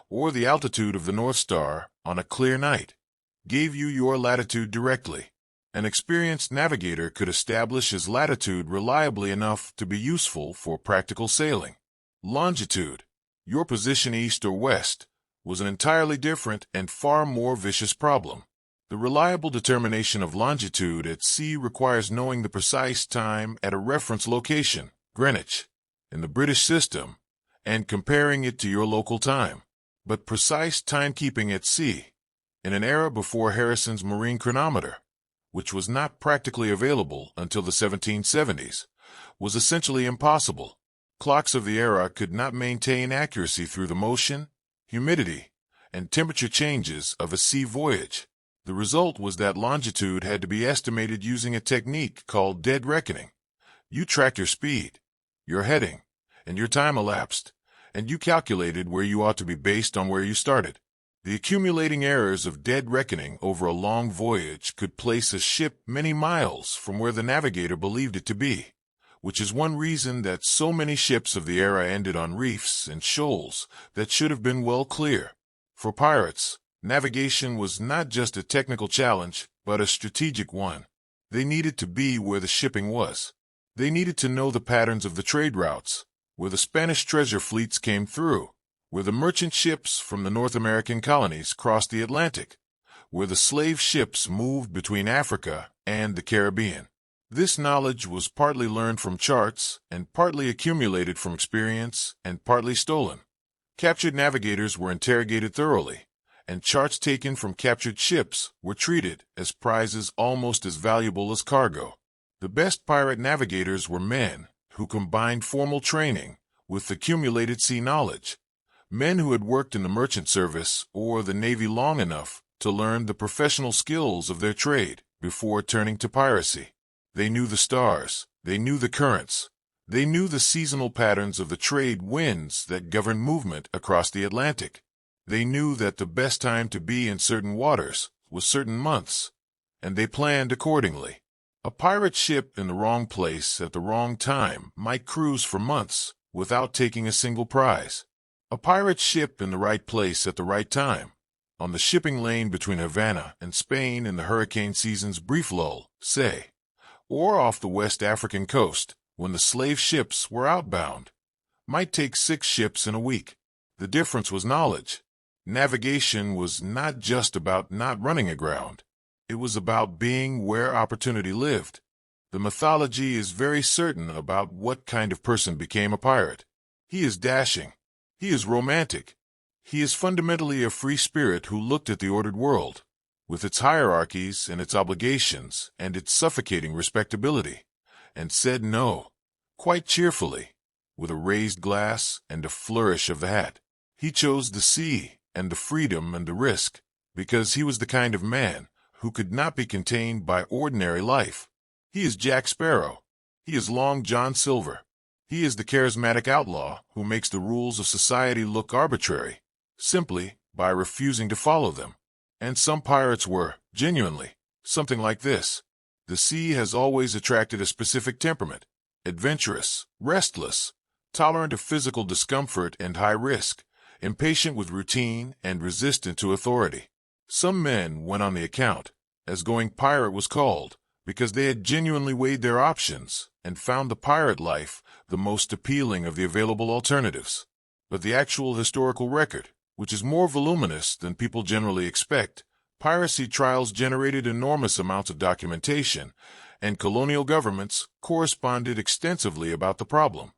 or the altitude of the North Star on a clear night, gave you your latitude directly. An experienced navigator could establish his latitude reliably enough to be useful for practical sailing. Longitude, your position east or west, was an entirely different and far more vicious problem. The reliable determination of longitude at sea requires knowing the precise time at a reference location, Greenwich, in the British system, and comparing it to your local time. But precise timekeeping at sea, in an era before Harrison's marine chronometer, which was not practically available until the 1770s, was essentially impossible. Clocks of the era could not maintain accuracy through the motion, humidity, and temperature changes of a sea voyage. The result was that longitude had to be estimated using a technique called dead reckoning. You tracked your speed, your heading, and your time elapsed, and you calculated where you ought to be based on where you started. The accumulating errors of dead reckoning over a long voyage could place a ship many miles from where the navigator believed it to be, which is one reason that so many ships of the era ended on reefs and shoals that should have been well clear. For pirates, navigation was not just a technical challenge, but a strategic one. They needed to be where the shipping was. They needed to know the patterns of the trade routes, where the Spanish treasure fleets came through, where the merchant ships from the North American colonies crossed the Atlantic, where the slave ships moved between Africa and the Caribbean. This knowledge was partly learned from charts and partly accumulated from experience and partly stolen. Captured navigators were interrogated thoroughly, and charts taken from captured ships were treated as prizes almost as valuable as cargo. The best pirate navigators were men who combined formal training with accumulated sea knowledge, men who had worked in the merchant service or the Navy long enough to learn the professional skills of their trade before turning to piracy. They knew the stars, they knew the currents, they knew the seasonal patterns of the trade winds that govern movement across the Atlantic. They knew that the best time to be in certain waters was certain months, and they planned accordingly. A pirate ship in the wrong place at the wrong time might cruise for months without taking a single prize. A pirate ship in the right place at the right time, on the shipping lane between Havana and Spain in the hurricane season's brief lull, say, or off the West African coast when the slave ships were outbound, might take 6 ships in a week. The difference was knowledge. Navigation was not just about not running aground. It was about being where opportunity lived. The mythology is very certain about what kind of person became a pirate. He is dashing. He is romantic. He is fundamentally a free spirit who looked at the ordered world, with its hierarchies and its obligations and its suffocating respectability, and said no, quite cheerfully, with a raised glass and a flourish of the hat. He chose the sea and the freedom and the risk, because he was the kind of man who could not be contained by ordinary life. He is Jack Sparrow. He is Long John Silver. He is the charismatic outlaw who makes the rules of society look arbitrary, simply by refusing to follow them. And some pirates were, genuinely, something like this. The sea has always attracted a specific temperament, adventurous, restless, tolerant of physical discomfort and high risk, impatient with routine and resistant to authority. Some men went on the account, as going pirate was called, because they had genuinely weighed their options and found the pirate life the most appealing of the available alternatives. But the actual historical record, which is more voluminous than people generally expect, piracy trials generated enormous amounts of documentation, and colonial governments corresponded extensively about the problem,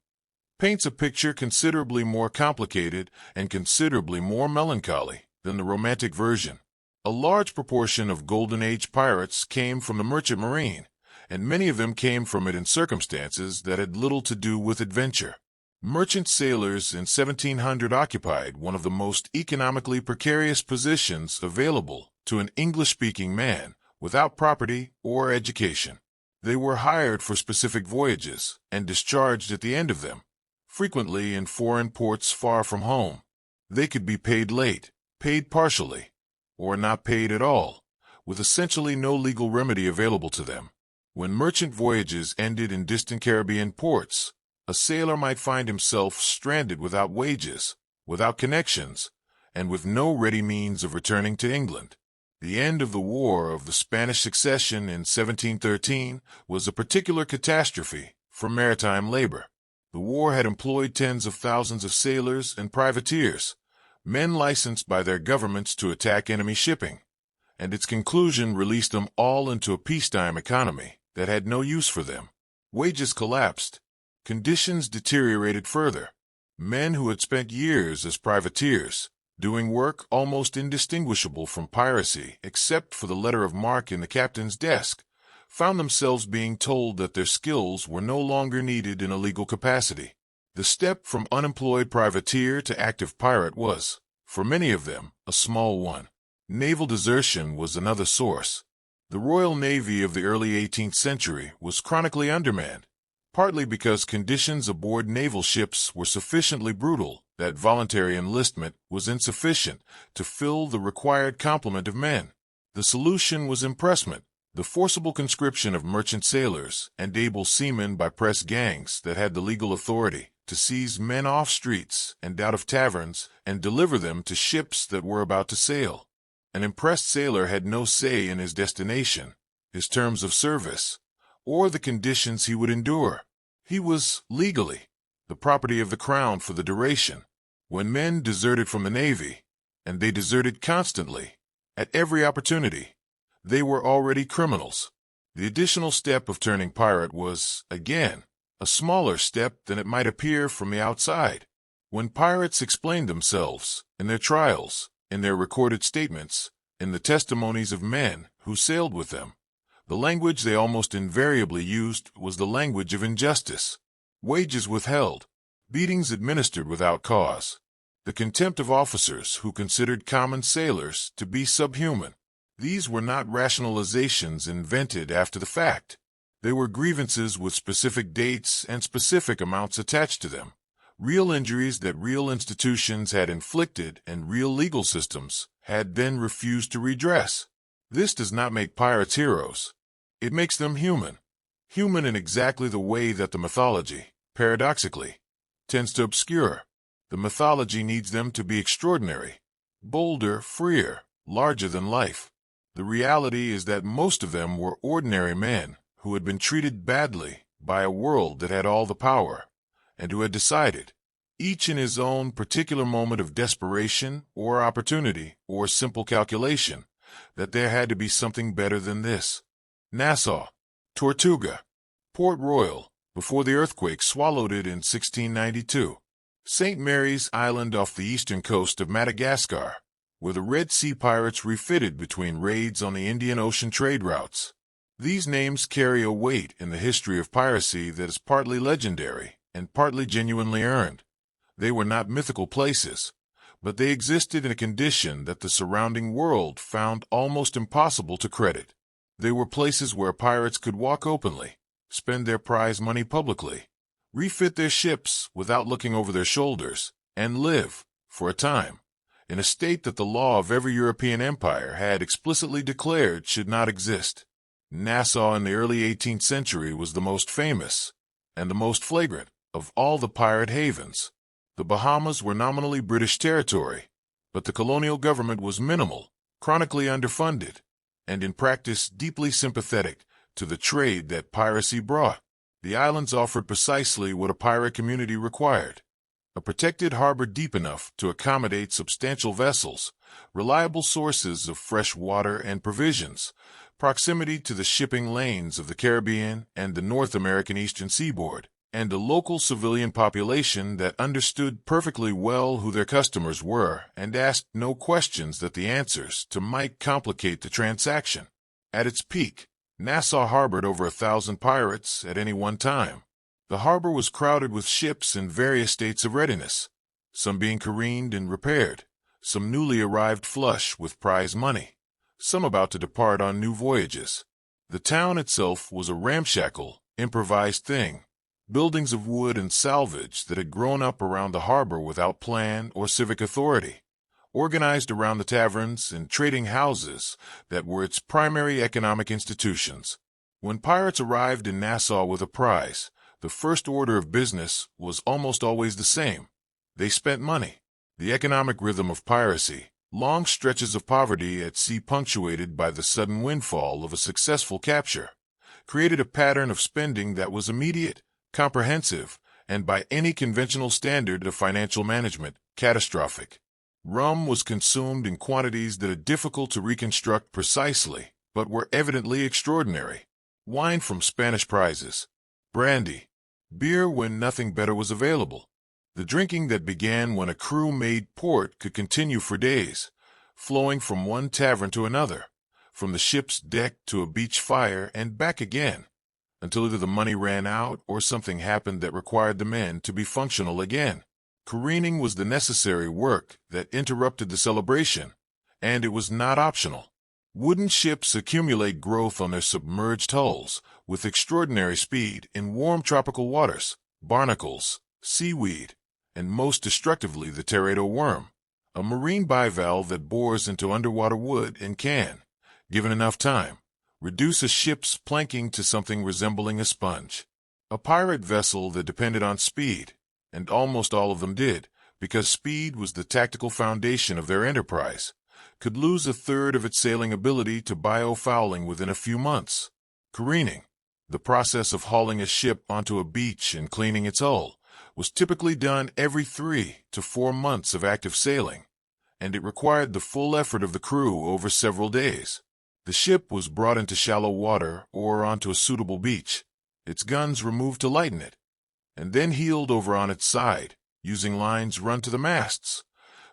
paints a picture considerably more complicated and considerably more melancholy than the romantic version. A large proportion of Golden Age pirates came from the merchant marine, and many of them came from it in circumstances that had little to do with adventure. Merchant sailors in 1700 occupied one of the most economically precarious positions available to an English-speaking man without property or education. They were hired for specific voyages and discharged at the end of them, frequently in foreign ports far from home. They could be paid late, paid partially, or not paid at all, with essentially no legal remedy available to them. When merchant voyages ended in distant Caribbean ports, a sailor might find himself stranded without wages, without connections, and with no ready means of returning to England. The end of the War of the Spanish Succession in 1713 was a particular catastrophe for maritime labor. The war had employed tens of thousands of sailors and privateers, men licensed by their governments to attack enemy shipping, and its conclusion released them all into a peacetime economy that had no use for them. Wages collapsed. Conditions deteriorated further. Men who had spent years as privateers, doing work almost indistinguishable from piracy except for the letter of marque in the captain's desk, found themselves being told that their skills were no longer needed in a legal capacity. The step from unemployed privateer to active pirate was, for many of them, a small one. Naval desertion was another source. The Royal Navy of the early 18th century was chronically undermanned, partly because conditions aboard naval ships were sufficiently brutal that voluntary enlistment was insufficient to fill the required complement of men. The solution was impressment, the forcible conscription of merchant sailors and able seamen by press gangs that had the legal authority to seize men off streets and out of taverns and deliver them to ships that were about to sail. An impressed sailor had no say in his destination, his terms of service, or the conditions he would endure. He was, legally, the property of the crown for the duration. When men deserted from the Navy, and they deserted constantly, at every opportunity, they were already criminals. The additional step of turning pirate was, again, a smaller step than it might appear from the outside. When pirates explained themselves, in their trials, in their recorded statements, in the testimonies of men who sailed with them, the language they almost invariably used was the language of injustice. Wages withheld, beatings administered without cause, the contempt of officers who considered common sailors to be subhuman. These were not rationalizations invented after the fact. They were grievances with specific dates and specific amounts attached to them, real injuries that real institutions had inflicted and real legal systems had then refused to redress. This does not make pirates heroes. It makes them human. Human in exactly the way that the mythology, paradoxically, tends to obscure. The mythology needs them to be extraordinary, bolder, freer, larger than life. The reality is that most of them were ordinary men who had been treated badly by a world that had all the power, and who had decided, each in his own particular moment of desperation or opportunity or simple calculation, that there had to be something better than this. Nassau, Tortuga, Port Royal, before the earthquake swallowed it in 1692. St. Mary's Island off the eastern coast of Madagascar, where the Red Sea pirates refitted between raids on the Indian Ocean trade routes. These names carry a weight in the history of piracy that is partly legendary and partly genuinely earned. They were not mythical places, but they existed in a condition that the surrounding world found almost impossible to credit. They were places where pirates could walk openly, spend their prize money publicly, refit their ships without looking over their shoulders, and live, for a time, in a state that the law of every European empire had explicitly declared should not exist. Nassau in the early 18th century was the most famous, and the most flagrant, of all the pirate havens. The Bahamas were nominally British territory, but the colonial government was minimal, chronically underfunded, and in practice deeply sympathetic to the trade that piracy brought. The islands offered precisely what a pirate community required: a protected harbor deep enough to accommodate substantial vessels, reliable sources of fresh water and provisions, proximity to the shipping lanes of the Caribbean and the North American eastern seaboard, and a local civilian population that understood perfectly well who their customers were and asked no questions that the answers to might complicate the transaction. At its peak, Nassau harbored over 1,000 pirates at any one time. The harbor was crowded with ships in various states of readiness, some being careened and repaired, some newly arrived flush with prize money, some about to depart on new voyages. The town itself was a ramshackle, improvised thing, buildings of wood and salvage that had grown up around the harbor without plan or civic authority, organized around the taverns and trading houses that were its primary economic institutions. When pirates arrived in Nassau with a prize, the first order of business was almost always the same. They spent money. The economic rhythm of piracy, long stretches of poverty at sea punctuated by the sudden windfall of a successful capture, created a pattern of spending that was immediate, comprehensive, and by any conventional standard of financial management, catastrophic. Rum was consumed in quantities that are difficult to reconstruct precisely, but were evidently extraordinary. Wine from Spanish prizes. Brandy. Beer when nothing better was available. The drinking that began when a crew made port could continue for days, flowing from one tavern to another, from the ship's deck to a beach fire and back again, until either the money ran out or something happened that required the men to be functional again. Careening was the necessary work that interrupted the celebration, and it was not optional. Wooden ships accumulate growth on their submerged hulls with extraordinary speed in warm tropical waters, barnacles, seaweed, and most destructively the teredo worm, a marine bivalve that bores into underwater wood and can, given enough time, reduce a ship's planking to something resembling a sponge. A pirate vessel that depended on speed, and almost all of them did, because speed was the tactical foundation of their enterprise, could lose a third of its sailing ability to biofouling within a few months. Careening, the process of hauling a ship onto a beach and cleaning its hull, was typically done every 3 to 4 months of active sailing, and it required the full effort of the crew over several days. The ship was brought into shallow water or onto a suitable beach, its guns removed to lighten it, and then heeled over on its side, using lines run to the masts,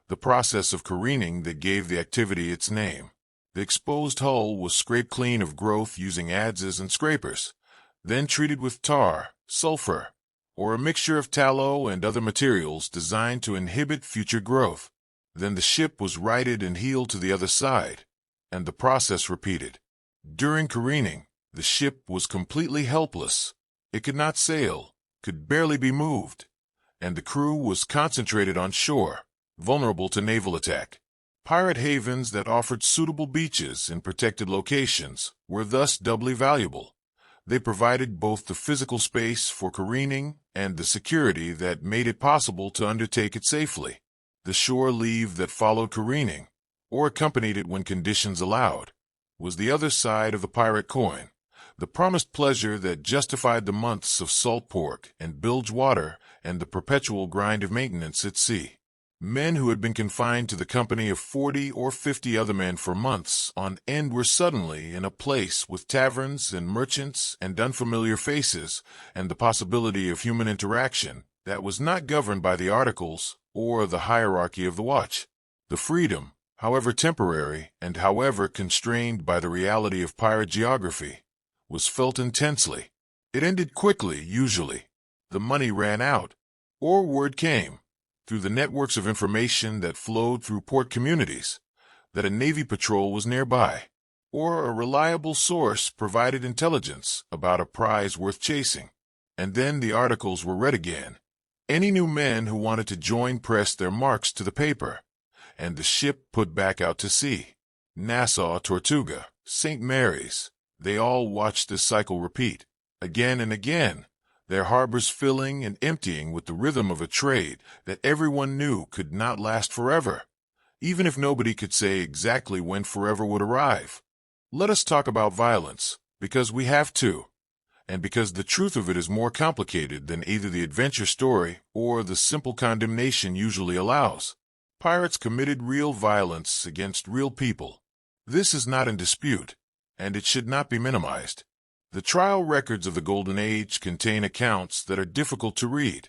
the process of careening that gave the activity its name. The exposed hull was scraped clean of growth using adzes and scrapers, then treated with tar, sulfur, or a mixture of tallow and other materials designed to inhibit future growth. Then the ship was righted and heeled to the other side, and the process repeated. During careening, the ship was completely helpless. It could not sail, could barely be moved, and the crew was concentrated on shore, vulnerable to naval attack. Pirate havens that offered suitable beaches in protected locations were thus doubly valuable. They provided both the physical space for careening and the security that made it possible to undertake it safely. The shore leave that followed careening, or accompanied it when conditions allowed, was the other side of the pirate coin, the promised pleasure that justified the months of salt pork and bilge water and the perpetual grind of maintenance at sea. Men who had been confined to the company of 40 or 50 other men for months on end were suddenly in a place with taverns and merchants and unfamiliar faces and the possibility of human interaction that was not governed by the articles or the hierarchy of the watch. The freedom, however temporary and however constrained by the reality of pirate geography, was felt intensely. It ended quickly, usually. The money ran out, or word came, through the networks of information that flowed through port communities, that a Navy patrol was nearby, or a reliable source provided intelligence about a prize worth chasing. And then the articles were read again. Any new men who wanted to join pressed their marks to the paper, and the ship put back out to sea. Nassau, Tortuga, St. Mary's, they all watched this cycle repeat, again and again, their harbors filling and emptying with the rhythm of a trade that everyone knew could not last forever, even if nobody could say exactly when forever would arrive. Let us talk about violence, because we have to, and because the truth of it is more complicated than either the adventure story or the simple condemnation usually allows. Pirates committed real violence against real people. This is not in dispute, and it should not be minimized. The trial records of the Golden Age contain accounts that are difficult to read.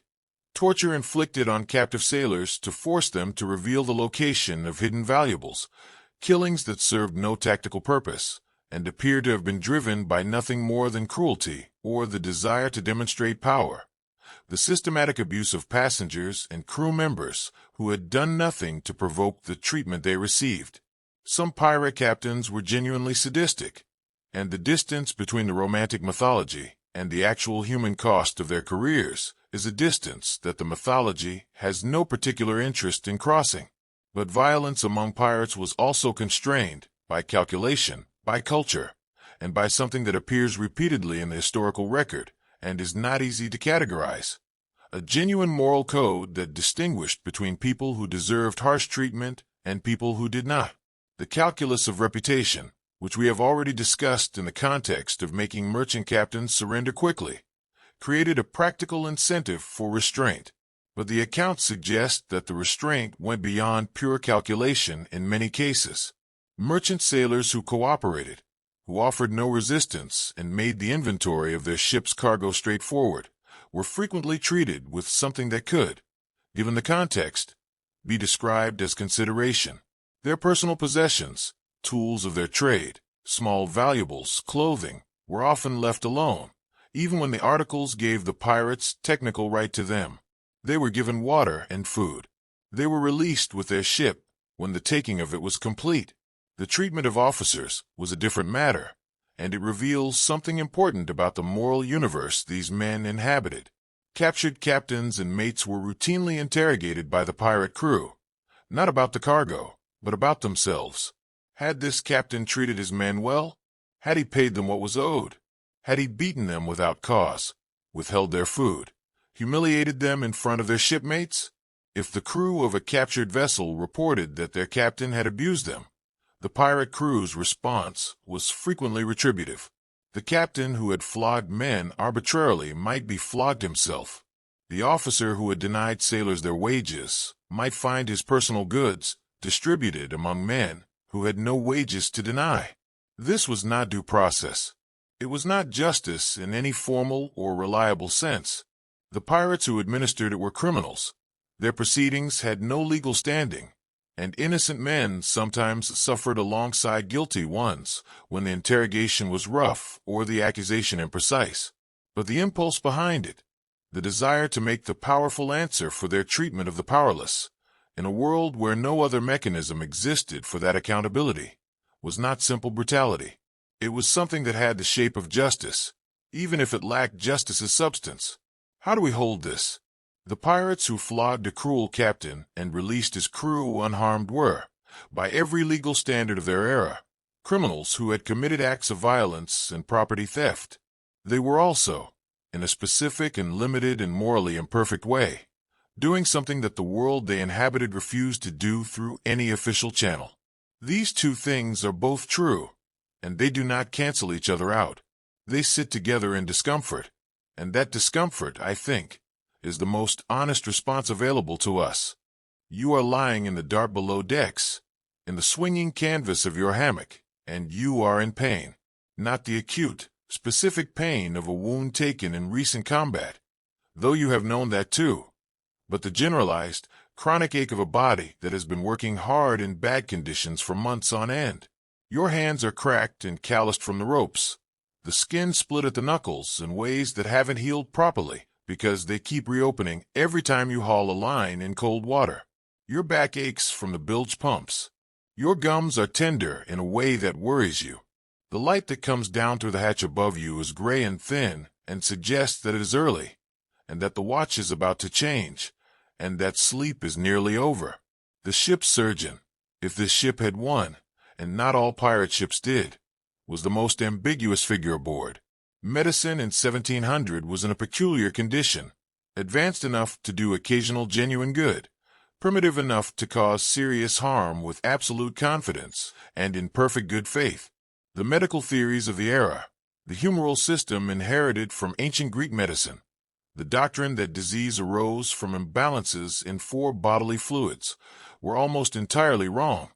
Torture inflicted on captive sailors to force them to reveal the location of hidden valuables, killings that served no tactical purpose, and appear to have been driven by nothing more than cruelty or the desire to demonstrate power. The systematic abuse of passengers and crew members who had done nothing to provoke the treatment they received. Some pirate captains were genuinely sadistic, and the distance between the romantic mythology and the actual human cost of their careers is a distance that the mythology has no particular interest in crossing. But violence among pirates was also constrained by calculation, by culture, and by something that appears repeatedly in the historical record and is not easy to categorize. A genuine moral code that distinguished between people who deserved harsh treatment and people who did not. The calculus of reputation, which we have already discussed in the context of making merchant captains surrender quickly, created a practical incentive for restraint. but the accounts suggest that the restraint went beyond pure calculation in many cases. Merchant sailors who cooperated, who offered no resistance and made the inventory of their ship's cargo straightforward, were frequently treated with something that could, given the context, be described as consideration. Their personal possessions, tools of their trade, small valuables, clothing, were often left alone, even when the articles gave the pirates technical right to them. They were given water and food. They were released with their ship when the taking of it was complete. The treatment of officers was a different matter, and it reveals something important about the moral universe these men inhabited. Captured captains and mates were routinely interrogated by the pirate crew, not about the cargo, but about themselves. Had this captain treated his men well? Had he paid them what was owed? Had he beaten them without cause, withheld their food, humiliated them in front of their shipmates? If the crew of a captured vessel reported that their captain had abused them, the pirate crew's response was frequently retributive. The captain who had flogged men arbitrarily might be flogged himself. The officer who had denied sailors their wages might find his personal goods distributed among men who had no wages to deny. This was not due process. It was not justice in any formal or reliable sense. The pirates who administered it were criminals. Their proceedings had no legal standing, and innocent men sometimes suffered alongside guilty ones when the interrogation was rough or the accusation imprecise. But the impulse behind it, the desire to make the powerful answer for their treatment of the powerless, in a world where no other mechanism existed for that accountability, was not simple brutality. It was something that had the shape of justice, even if it lacked justice's substance. How do we hold this? The pirates who flogged a cruel captain and released his crew unharmed were, by every legal standard of their era, criminals who had committed acts of violence and property theft. They were also, in a specific and limited and morally imperfect way, doing something that the world they inhabited refused to do through any official channel. These two things are both true, and they do not cancel each other out. They sit together in discomfort, and that discomfort, I think, is the most honest response available to us. You are lying in the dark below decks, in the swinging canvas of your hammock, and you are in pain. Not the acute, specific pain of a wound taken in recent combat, though you have known that too, but the generalized, chronic ache of a body that has been working hard in bad conditions for months on end. Your hands are cracked and calloused from the ropes. The skin split at the knuckles in ways that haven't healed properly, because they keep reopening every time you haul a line in cold water. Your back aches from the bilge pumps. Your gums are tender in a way that worries you. The light that comes down through the hatch above you is gray and thin and suggests that it is early, and that the watch is about to change, and that sleep is nearly over. The ship's surgeon, if this ship had won, and not all pirate ships did, was the most ambiguous figure aboard. Medicine in 1700 was in a peculiar condition, advanced enough to do occasional genuine good, primitive enough to cause serious harm with absolute confidence and in perfect good faith. The medical theories of the era, the humoral system inherited from ancient Greek medicine, the doctrine that disease arose from imbalances in 4 bodily fluids, were almost entirely wrong,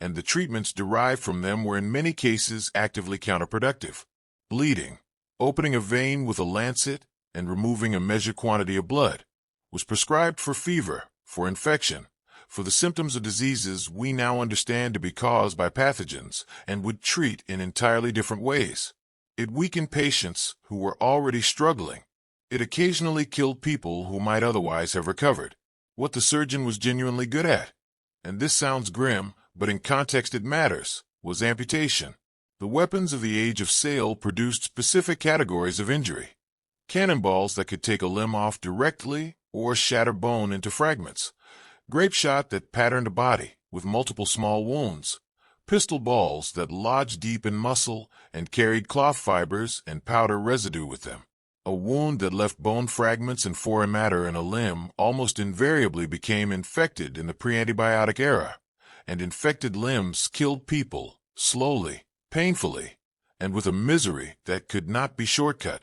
and the treatments derived from them were in many cases actively counterproductive. Bleeding, opening a vein with a lancet and removing a measured quantity of blood, was prescribed for fever, for infection, for the symptoms of diseases we now understand to be caused by pathogens and would treat in entirely different ways. It weakened patients who were already struggling. It occasionally killed people who might otherwise have recovered. What the surgeon was genuinely good at, and this sounds grim, but in context it matters, was amputation. The weapons of the age of sail produced specific categories of injury. Cannonballs that could take a limb off directly or shatter bone into fragments. Grape shot that patterned a body with multiple small wounds. Pistol balls that lodged deep in muscle and carried cloth fibers and powder residue with them. A wound that left bone fragments and foreign matter in a limb almost invariably became infected in the pre-antibiotic era, and infected limbs killed people slowly, painfully, and with a misery that could not be shortcut.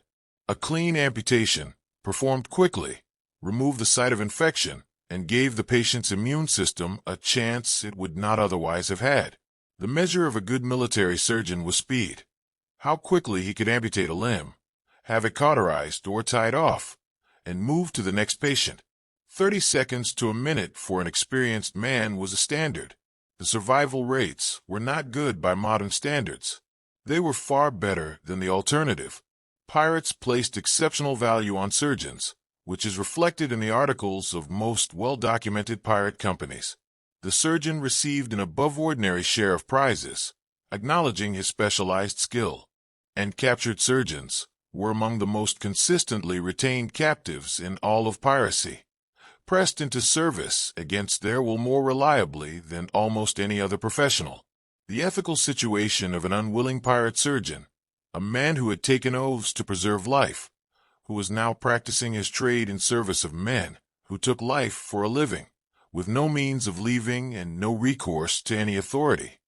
A clean amputation, performed quickly, removed the site of infection, and gave the patient's immune system a chance it would not otherwise have had. The measure of a good military surgeon was speed. How quickly he could amputate a limb, have it cauterized or tied off, and move to the next patient. 30 seconds to a minute for an experienced man was a standard. The survival rates were not good by modern standards. They were far better than the alternative. Pirates placed exceptional value on surgeons, which is reflected in the articles of most well-documented pirate companies. The surgeon received an above-ordinary share of prizes, acknowledging his specialized skill, and captured surgeons were among the most consistently retained captives in all of piracy, pressed into service against their will more reliably than almost any other professional. The ethical situation of an unwilling pirate surgeon, a man who had taken oaths to preserve life, who was now practicing his trade in service of men who took life for a living, with no means of leaving and no recourse to any authority,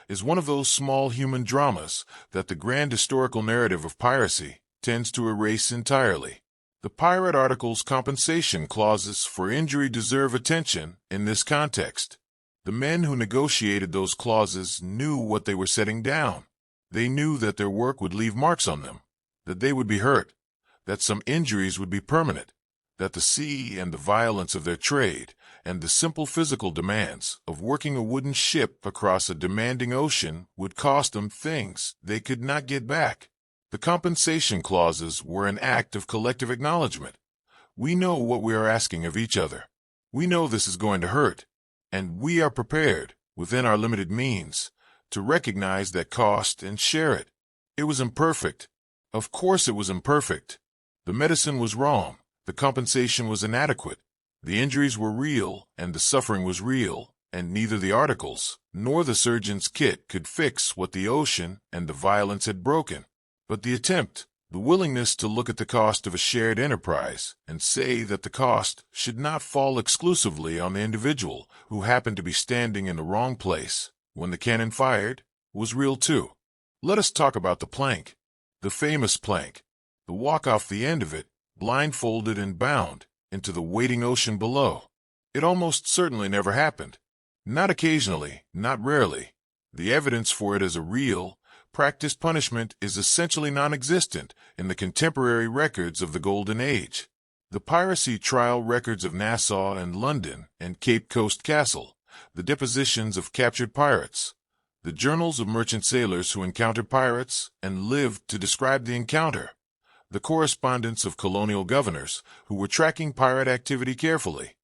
is one of those small human dramas that the grand historical narrative of piracy tends to erase entirely. The pirate article's compensation clauses for injury deserve attention in this context. The men who negotiated those clauses knew what they were setting down. They knew that their work would leave marks on them, that they would be hurt, that some injuries would be permanent, that the sea and the violence of their trade and the simple physical demands of working a wooden ship across a demanding ocean would cost them things they could not get back. The compensation clauses were an act of collective acknowledgement. We know what we are asking of each other. We know this is going to hurt, and we are prepared, within our limited means, to recognize that cost and share it. It was imperfect. Of course it was imperfect. The medicine was wrong. The compensation was inadequate. The injuries were real, and the suffering was real, and neither the articles nor the surgeon's kit could fix what the ocean and the violence had broken. But the attempt, the willingness to look at the cost of a shared enterprise and say that the cost should not fall exclusively on the individual who happened to be standing in the wrong place when the cannon fired, was real too. Let us talk about the plank. The famous plank. The walk off the end of it, blindfolded and bound, into the waiting ocean below. It almost certainly never happened. Not occasionally, not rarely. The evidence for it as a real, practiced punishment is essentially non-existent in the contemporary records of the Golden Age. The piracy trial records of Nassau and London and Cape Coast Castle, the depositions of captured pirates, the journals of merchant sailors who encountered pirates and lived to describe the encounter, the correspondence of colonial governors who were tracking pirate activity carefully.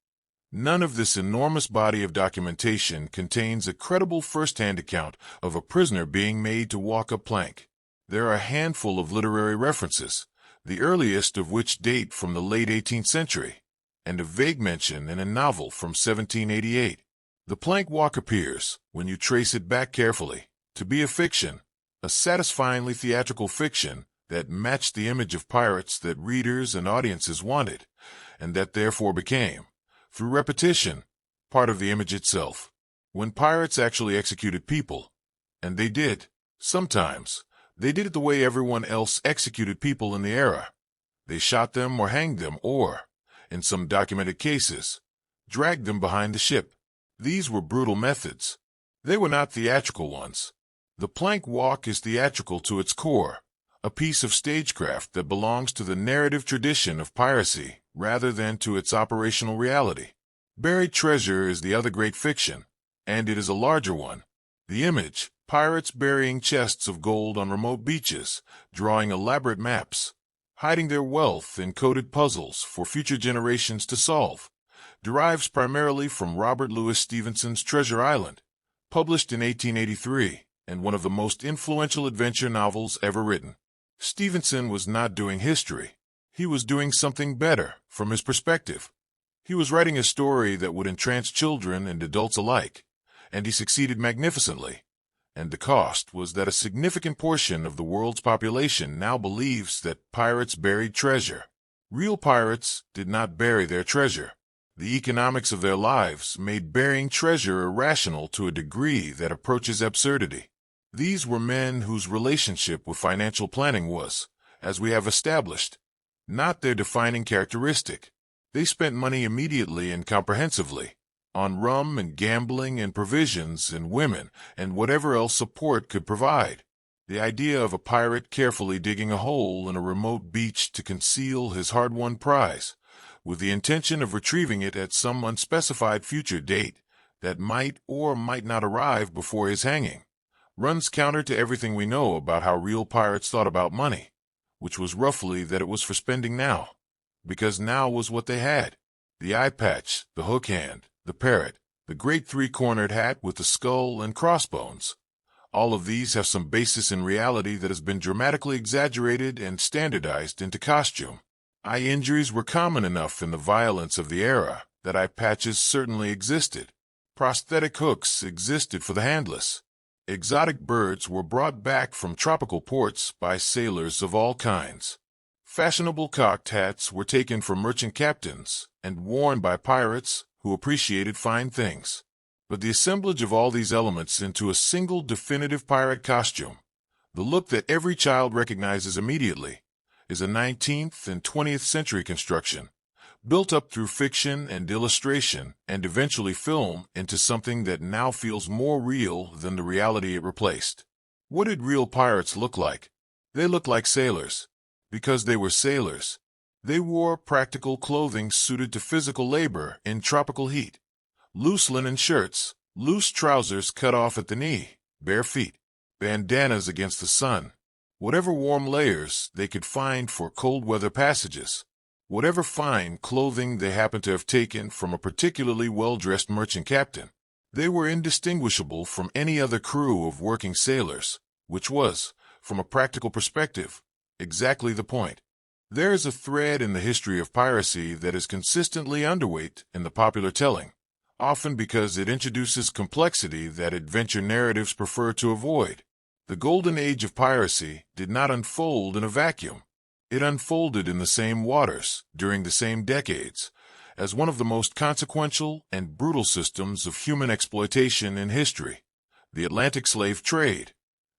None of this enormous body of documentation contains a credible first-hand account of a prisoner being made to walk a plank. There are a handful of literary references, the earliest of which date from the late 18th century, and a vague mention in a novel from 1788. The plank walk appears, when you trace it back carefully, to be a fiction, a satisfyingly theatrical fiction that matched the image of pirates that readers and audiences wanted, and that therefore became, through repetition, part of the image itself. When pirates actually executed people, and they did, sometimes, they did it the way everyone else executed people in the era. They shot them or hanged them or, in some documented cases, dragged them behind the ship. These were brutal methods. They were not theatrical ones. The plank walk is theatrical to its core, a piece of stagecraft that belongs to the narrative tradition of piracy rather than to its operational reality. Buried treasure is the other great fiction, and it is a larger one. The image, pirates burying chests of gold on remote beaches, drawing elaborate maps, hiding their wealth in coded puzzles for future generations to solve, derives primarily from Robert Louis Stevenson's Treasure Island, published in 1883, and one of the most influential adventure novels ever written. Stevenson was not doing history. He was doing something better, from his perspective. He was writing a story that would entrance children and adults alike, and he succeeded magnificently. And the cost was that a significant portion of the world's population now believes that pirates buried treasure. Real pirates did not bury their treasure. The economics of their lives made burying treasure irrational to a degree that approaches absurdity. These were men whose relationship with financial planning was, as we have established, not their defining characteristic. They spent money immediately and comprehensively, on rum and gambling and provisions and women and whatever else support could provide. The idea of a pirate carefully digging a hole in a remote beach to conceal his hard-won prize, with the intention of retrieving it at some unspecified future date that might or might not arrive before his hanging, runs counter to everything we know about how real pirates thought about money, which was roughly that it was for spending now, because now was what they had. The eye patch, the hook hand, the parrot, the great three-cornered hat with the skull and crossbones. All of these have some basis in reality that has been dramatically exaggerated and standardized into costume. Eye injuries were common enough in the violence of the era that eye patches certainly existed. Prosthetic hooks existed for the handless. Exotic birds were brought back from tropical ports by sailors of all kinds. Fashionable cocked hats were taken from merchant captains and worn by pirates who appreciated fine things. But the assemblage of all these elements into a single definitive pirate costume, the look that every child recognizes immediately, is a 19th and 20th century construction, built up through fiction and illustration and eventually film into something that now feels more real than the reality it replaced. What did real pirates look like? They looked like sailors. Because they were sailors, they wore practical clothing suited to physical labor in tropical heat. Loose linen shirts, loose trousers cut off at the knee, bare feet, bandanas against the sun, whatever warm layers they could find for cold weather passages, whatever fine clothing they happened to have taken from a particularly well-dressed merchant captain. They were indistinguishable from any other crew of working sailors, which was, from a practical perspective, exactly the point. There is a thread in the history of piracy that is consistently underweight in the popular telling, often because it introduces complexity that adventure narratives prefer to avoid. The Golden Age of Piracy did not unfold in a vacuum. It unfolded in the same waters, during the same decades, as one of the most consequential and brutal systems of human exploitation in history, the Atlantic slave trade.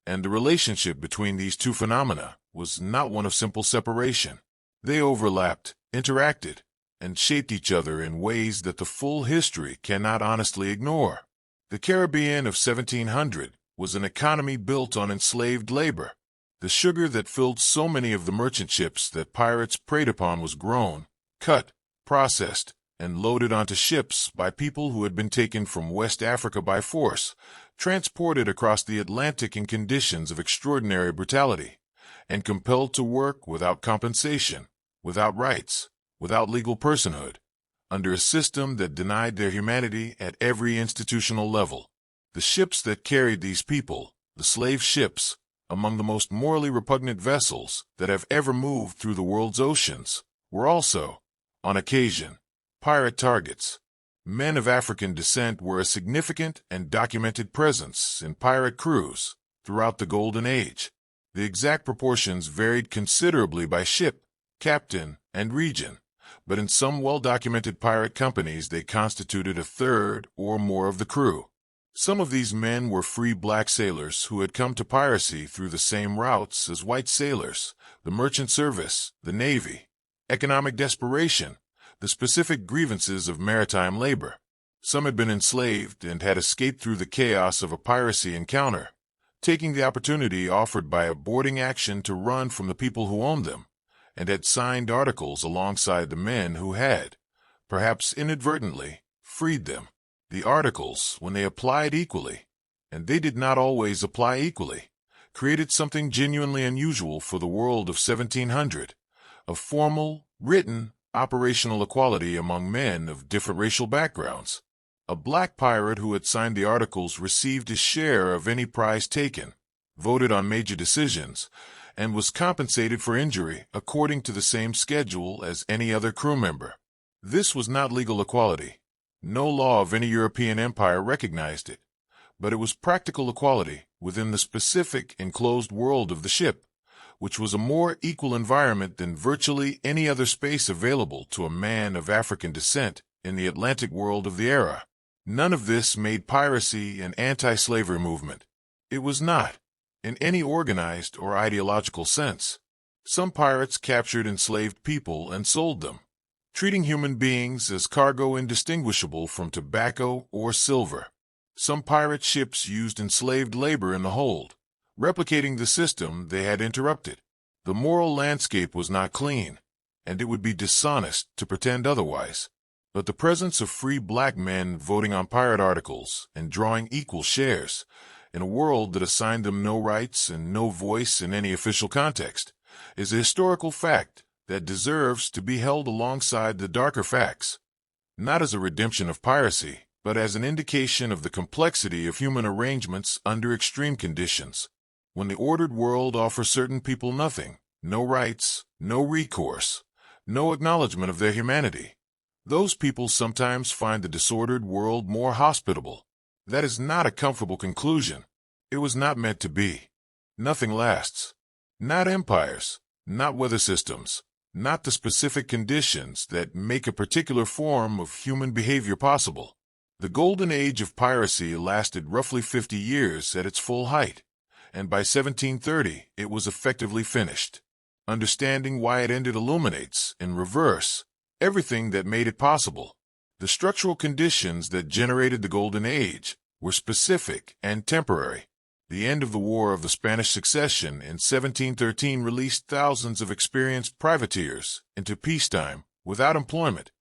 And the relationship between these two phenomena was not one of simple separation. They overlapped, interacted, and shaped each other in ways that the full history cannot honestly ignore. The Caribbean of 1700 was an economy built on enslaved labor. The sugar that filled so many of the merchant ships that pirates preyed upon was grown, cut, processed, and loaded onto ships by people who had been taken from West Africa by force, transported across the Atlantic in conditions of extraordinary brutality, and compelled to work without compensation, without rights, without legal personhood, under a system that denied their humanity at every institutional level. The ships that carried these people, the slave ships, among the most morally repugnant vessels that have ever moved through the world's oceans, were also, on occasion, pirate targets. Men of African descent were a significant and documented presence in pirate crews throughout the Golden Age. The exact proportions varied considerably by ship, captain, and region, but in some well-documented pirate companies they constituted a third or more of the crew. Some of these men were free black sailors who had come to piracy through the same routes as white sailors, the merchant service, the navy, economic desperation, the specific grievances of maritime labor. Some had been enslaved and had escaped through the chaos of a piracy encounter, taking the opportunity offered by a boarding action to run from the people who owned them, and had signed articles alongside the men who had, perhaps inadvertently, freed them. The articles, when they applied equally, and they did not always apply equally, created something genuinely unusual for the world of 1700, a formal, written, operational equality among men of different racial backgrounds. A black pirate who had signed the articles received his share of any prize taken, voted on major decisions, and was compensated for injury according to the same schedule as any other crew member. This was not legal equality. No law of any European empire recognized it, but it was practical equality within the specific enclosed world of the ship, which was a more equal environment than virtually any other space available to a man of African descent in the Atlantic world of the era. None of this made piracy an anti-slavery movement. It was not, in any organized or ideological sense. Some pirates captured enslaved people and sold them. treating human beings as cargo indistinguishable from tobacco or silver. Some pirate ships used enslaved labor in the hold, replicating the system they had interrupted. The moral landscape was not clean, and it would be dishonest to pretend otherwise. But the presence of free black men voting on pirate articles and drawing equal shares, in a world that assigned them no rights and no voice in any official context, is a historical fact that deserves to be held alongside the darker facts, not as a redemption of piracy, but as an indication of the complexity of human arrangements under extreme conditions. When the ordered world offers certain people nothing, no rights, no recourse, no acknowledgement of their humanity, those people sometimes find the disordered world more hospitable. That is not a comfortable conclusion. It was not meant to be. Nothing lasts. Not empires, not weather systems, not the specific conditions that make a particular form of human behavior possible. The Golden Age of Piracy lasted roughly 50 years at its full height, and by 1730 it was effectively finished. Understanding why it ended illuminates, in reverse, everything that made it possible. The structural conditions that generated the Golden Age were specific and temporary. The end of the War of the Spanish Succession in 1713 released thousands of experienced privateers into peacetime without employment.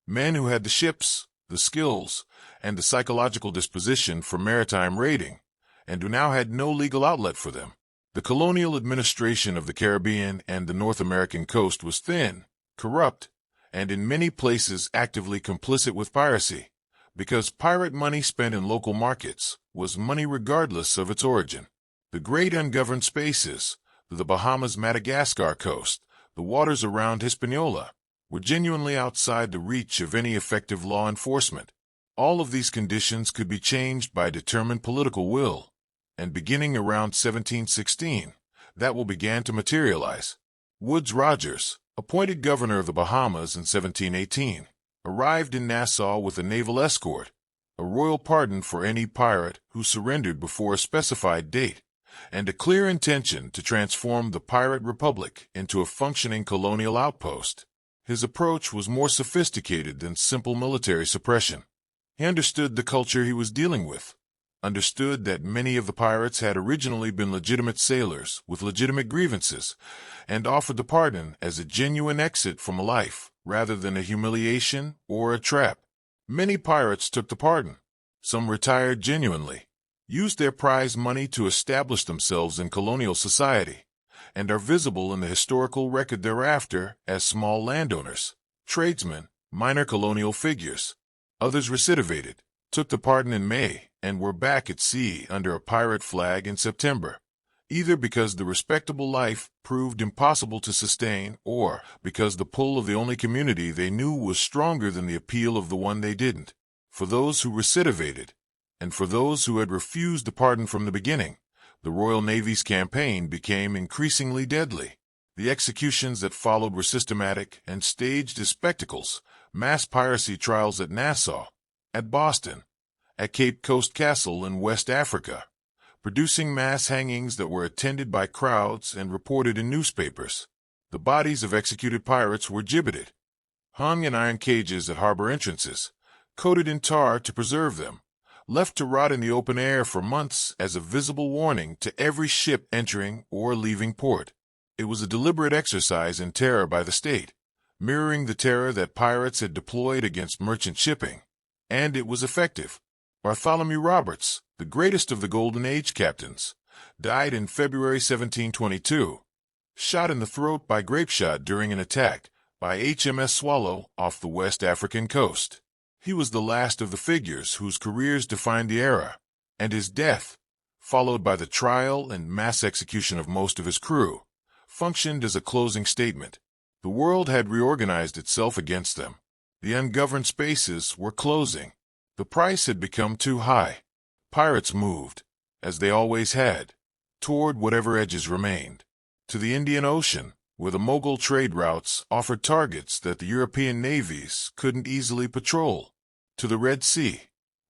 Men who had the ships, the skills, and the psychological disposition for maritime raiding, and who now had no legal outlet for them. The colonial administration of the Caribbean and the North American coast was thin, corrupt, and in many places actively complicit with piracy, because pirate money spent in local markets was money regardless of its origin. The great ungoverned spaces, the Bahamas-Madagascar coast, the waters around Hispaniola, were genuinely outside the reach of any effective law enforcement. All of these conditions could be changed by determined political will, and beginning around 1716, that will began to materialize. Woodes Rogers, appointed governor of the Bahamas in 1718, arrived in Nassau with a naval escort, a royal pardon for any pirate who surrendered before a specified date, and a clear intention to transform the pirate republic into a functioning colonial outpost. His approach was more sophisticated than simple military suppression. He understood the culture he was dealing with, understood that many of the pirates had originally been legitimate sailors with legitimate grievances, and offered the pardon as a genuine exit from a life rather than a humiliation or a trap. Many pirates took the pardon. Some retired genuinely, used their prize money to establish themselves in colonial society, and are visible in the historical record thereafter as small landowners, tradesmen, minor colonial figures. Others recidivated, took the pardon in May, and were back at sea under a pirate flag in September, either because the respectable life proved impossible to sustain or because the pull of the only community they knew was stronger than the appeal of the one they didn't. For those who recidivated, and for those who had refused the pardon from the beginning, the Royal Navy's campaign became increasingly deadly. The executions that followed were systematic and staged as spectacles, mass piracy trials at Nassau, at Boston, at Cape Coast Castle in West Africa, producing mass hangings that were attended by crowds and reported in newspapers. The bodies of executed pirates were gibbeted, hung in iron cages at harbor entrances, coated in tar to preserve them, left to rot in the open air for months as a visible warning to every ship entering or leaving port. It was a deliberate exercise in terror by the state, mirroring the terror that pirates had deployed against merchant shipping, and it was effective. Bartholomew Roberts, the greatest of the Golden Age captains, died in February 1722, shot in the throat by grapeshot during an attack by HMS Swallow off the West African coast. He was the last of the figures whose careers defined the era, and his death, followed by the trial and mass execution of most of his crew, functioned as a closing statement. The world had reorganized itself against them. The ungoverned spaces were closing. The price had become too high. Pirates moved, as they always had, toward whatever edges remained. To the Indian Ocean, where the Mogul trade routes offered targets that the European navies couldn't easily patrol. To the Red Sea,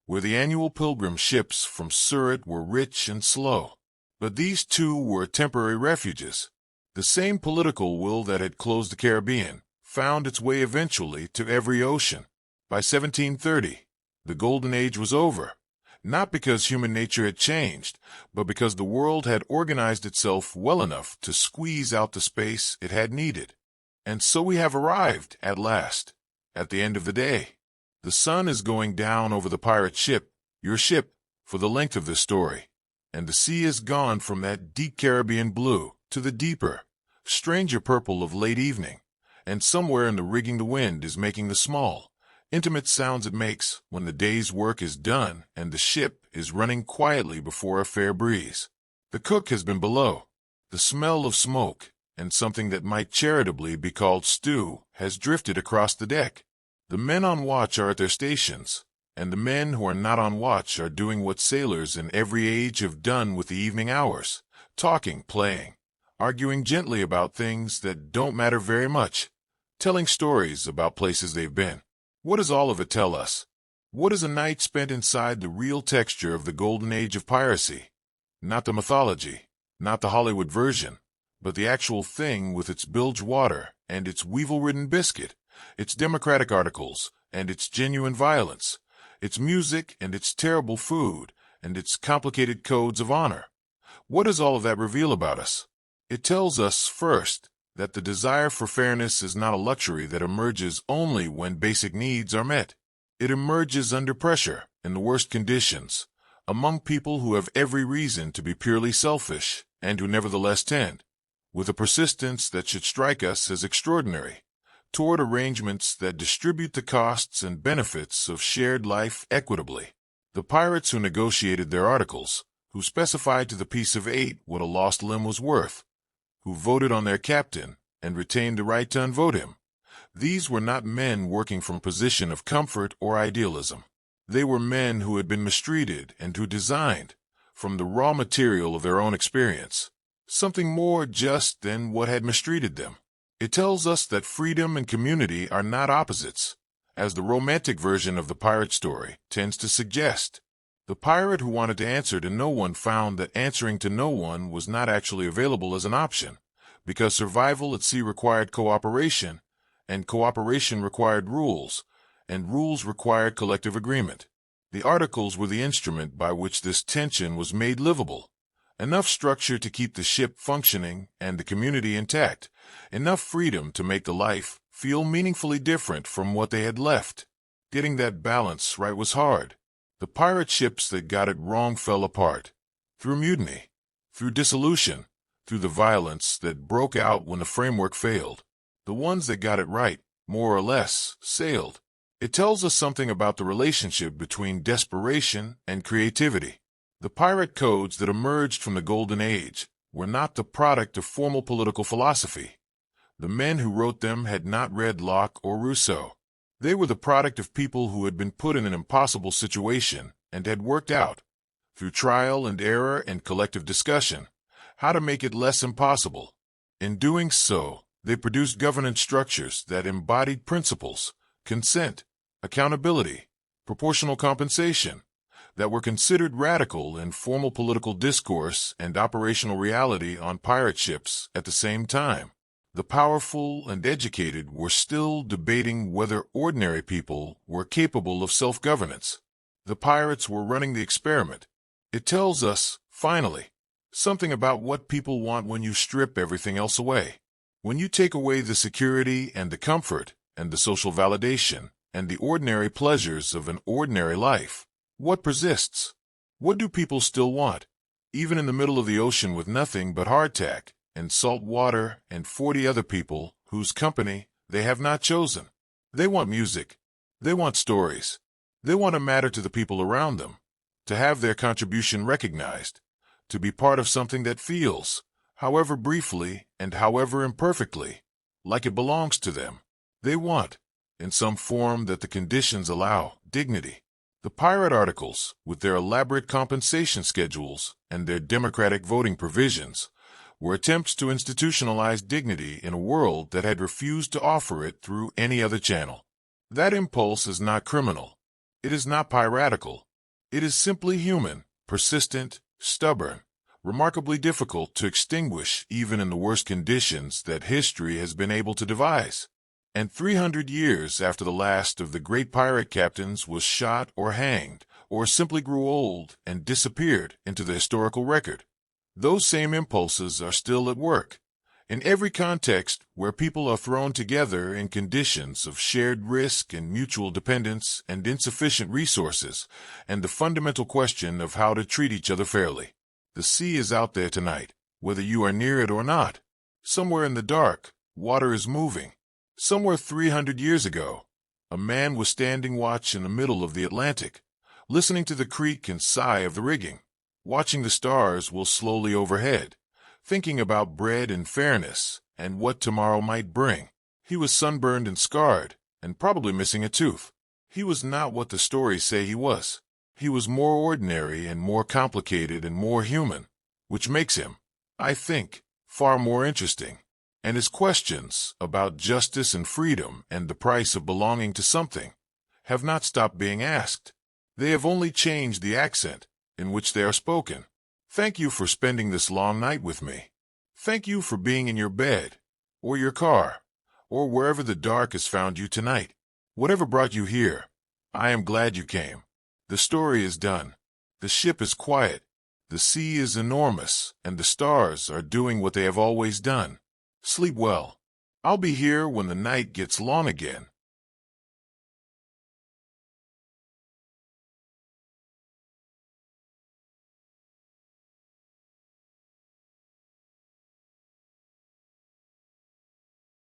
where the annual pilgrim ships from Surat were rich and slow. But these too were temporary refuges. The same political will that had closed the Caribbean found its way eventually to every ocean. By 1730, the Golden Age was over, not because human nature had changed, but because the world had organized itself well enough to squeeze out the space it had needed. And so we have arrived, at last, at the end of the day. The sun is going down over the pirate ship, your ship, for the length of this story, and the sea is gone from that deep Caribbean blue to the deeper, stranger purple of late evening, and somewhere in the rigging the wind is making the small, intimate sounds it makes when the day's work is done and the ship is running quietly before a fair breeze. The cook has been below. The smell of smoke and something that might charitably be called stew has drifted across the deck. The men on watch are at their stations, and the men who are not on watch are doing what sailors in every age have done with the evening hours, talking, playing, arguing gently about things that don't matter very much, telling stories about places they've been. What does all of it tell us? What is a night spent inside the real texture of the Golden Age of Piracy? Not the mythology, not the Hollywood version, but the actual thing with its bilge water and its weevil-ridden biscuit, its democratic articles and its genuine violence, its music and its terrible food and its complicated codes of honor. What does all of that reveal about us? It tells us, first, that the desire for fairness is not a luxury that emerges only when basic needs are met. It emerges under pressure, in the worst conditions, among people who have every reason to be purely selfish and who nevertheless tend, with a persistence that should strike us as extraordinary, toward arrangements that distribute the costs and benefits of shared life equitably. The pirates who negotiated their articles, who specified to the piece of 8 what a lost limb was worth, who voted on their captain and retained the right to unvote him, these were not men working from a position of comfort or idealism. They were men who had been mistreated and who designed, from the raw material of their own experience, something more just than what had mistreated them. It tells us that freedom and community are not opposites, as the romantic version of the pirate story tends to suggest. The pirate who wanted to answer to no one found that answering to no one was not actually available as an option, because survival at sea required cooperation, and cooperation required rules, and rules required collective agreement. The articles were the instrument by which this tension was made livable. Enough structure to keep the ship functioning and the community intact, enough freedom to make the life feel meaningfully different from what they had left. Getting that balance right was hard. The pirate ships that got it wrong fell apart. Through mutiny, through dissolution, through the violence that broke out when the framework failed. The ones that got it right, more or less, sailed. It tells us something about the relationship between desperation and creativity. The pirate codes that emerged from the Golden Age were not the product of formal political philosophy. The men who wrote them had not read Locke or Rousseau. They were the product of people who had been put in an impossible situation and had worked out, through trial and error and collective discussion, how to make it less impossible. In doing so, they produced governance structures that embodied principles, consent, accountability, proportional compensation, that were considered radical in formal political discourse and operational reality on pirate ships at the same time. The powerful and educated were still debating whether ordinary people were capable of self-governance. The pirates were running the experiment. It tells us, finally, something about what people want when you strip everything else away. When you take away the security and the comfort and the social validation and the ordinary pleasures of an ordinary life, what persists? What do people still want? Even in the middle of the ocean with nothing but hardtack and salt water and 40 other people whose company they have not chosen. They want music. They want stories. They want to matter to the people around them, to have their contribution recognized, to be part of something that feels, however briefly and however imperfectly, like it belongs to them. They want, in some form that the conditions allow, dignity. The pirate articles, with their elaborate compensation schedules and their democratic voting provisions, were attempts to institutionalize dignity in a world that had refused to offer it through any other channel. That impulse is not criminal. It is not piratical. It is simply human, persistent, stubborn, remarkably difficult to extinguish even in the worst conditions that history has been able to devise. And 300 years after the last of the great pirate captains was shot or hanged, or simply grew old and disappeared into the historical record, those same impulses are still at work. In every context where people are thrown together in conditions of shared risk and mutual dependence and insufficient resources, and the fundamental question of how to treat each other fairly. The sea is out there tonight, whether you are near it or not. Somewhere in the dark, water is moving. Somewhere 300 years ago, a man was standing watch in the middle of the Atlantic, listening to the creak and sigh of the rigging, watching the stars whirl slowly overhead, thinking about bread and fairness and what tomorrow might bring. He was sunburned and scarred, and probably missing a tooth. He was not what the stories say he was. He was more ordinary and more complicated and more human, which makes him, I think, far more interesting. And his questions about justice and freedom and the price of belonging to something have not stopped being asked. They have only changed the accent in which they are spoken. Thank you for spending this long night with me. Thank you for being in your bed, or your car, or wherever the dark has found you tonight. Whatever brought you here, I am glad you came. The story is done. The ship is quiet. The sea is enormous, and the stars are doing what they have always done. Sleep well. I'll be here when the night gets long again.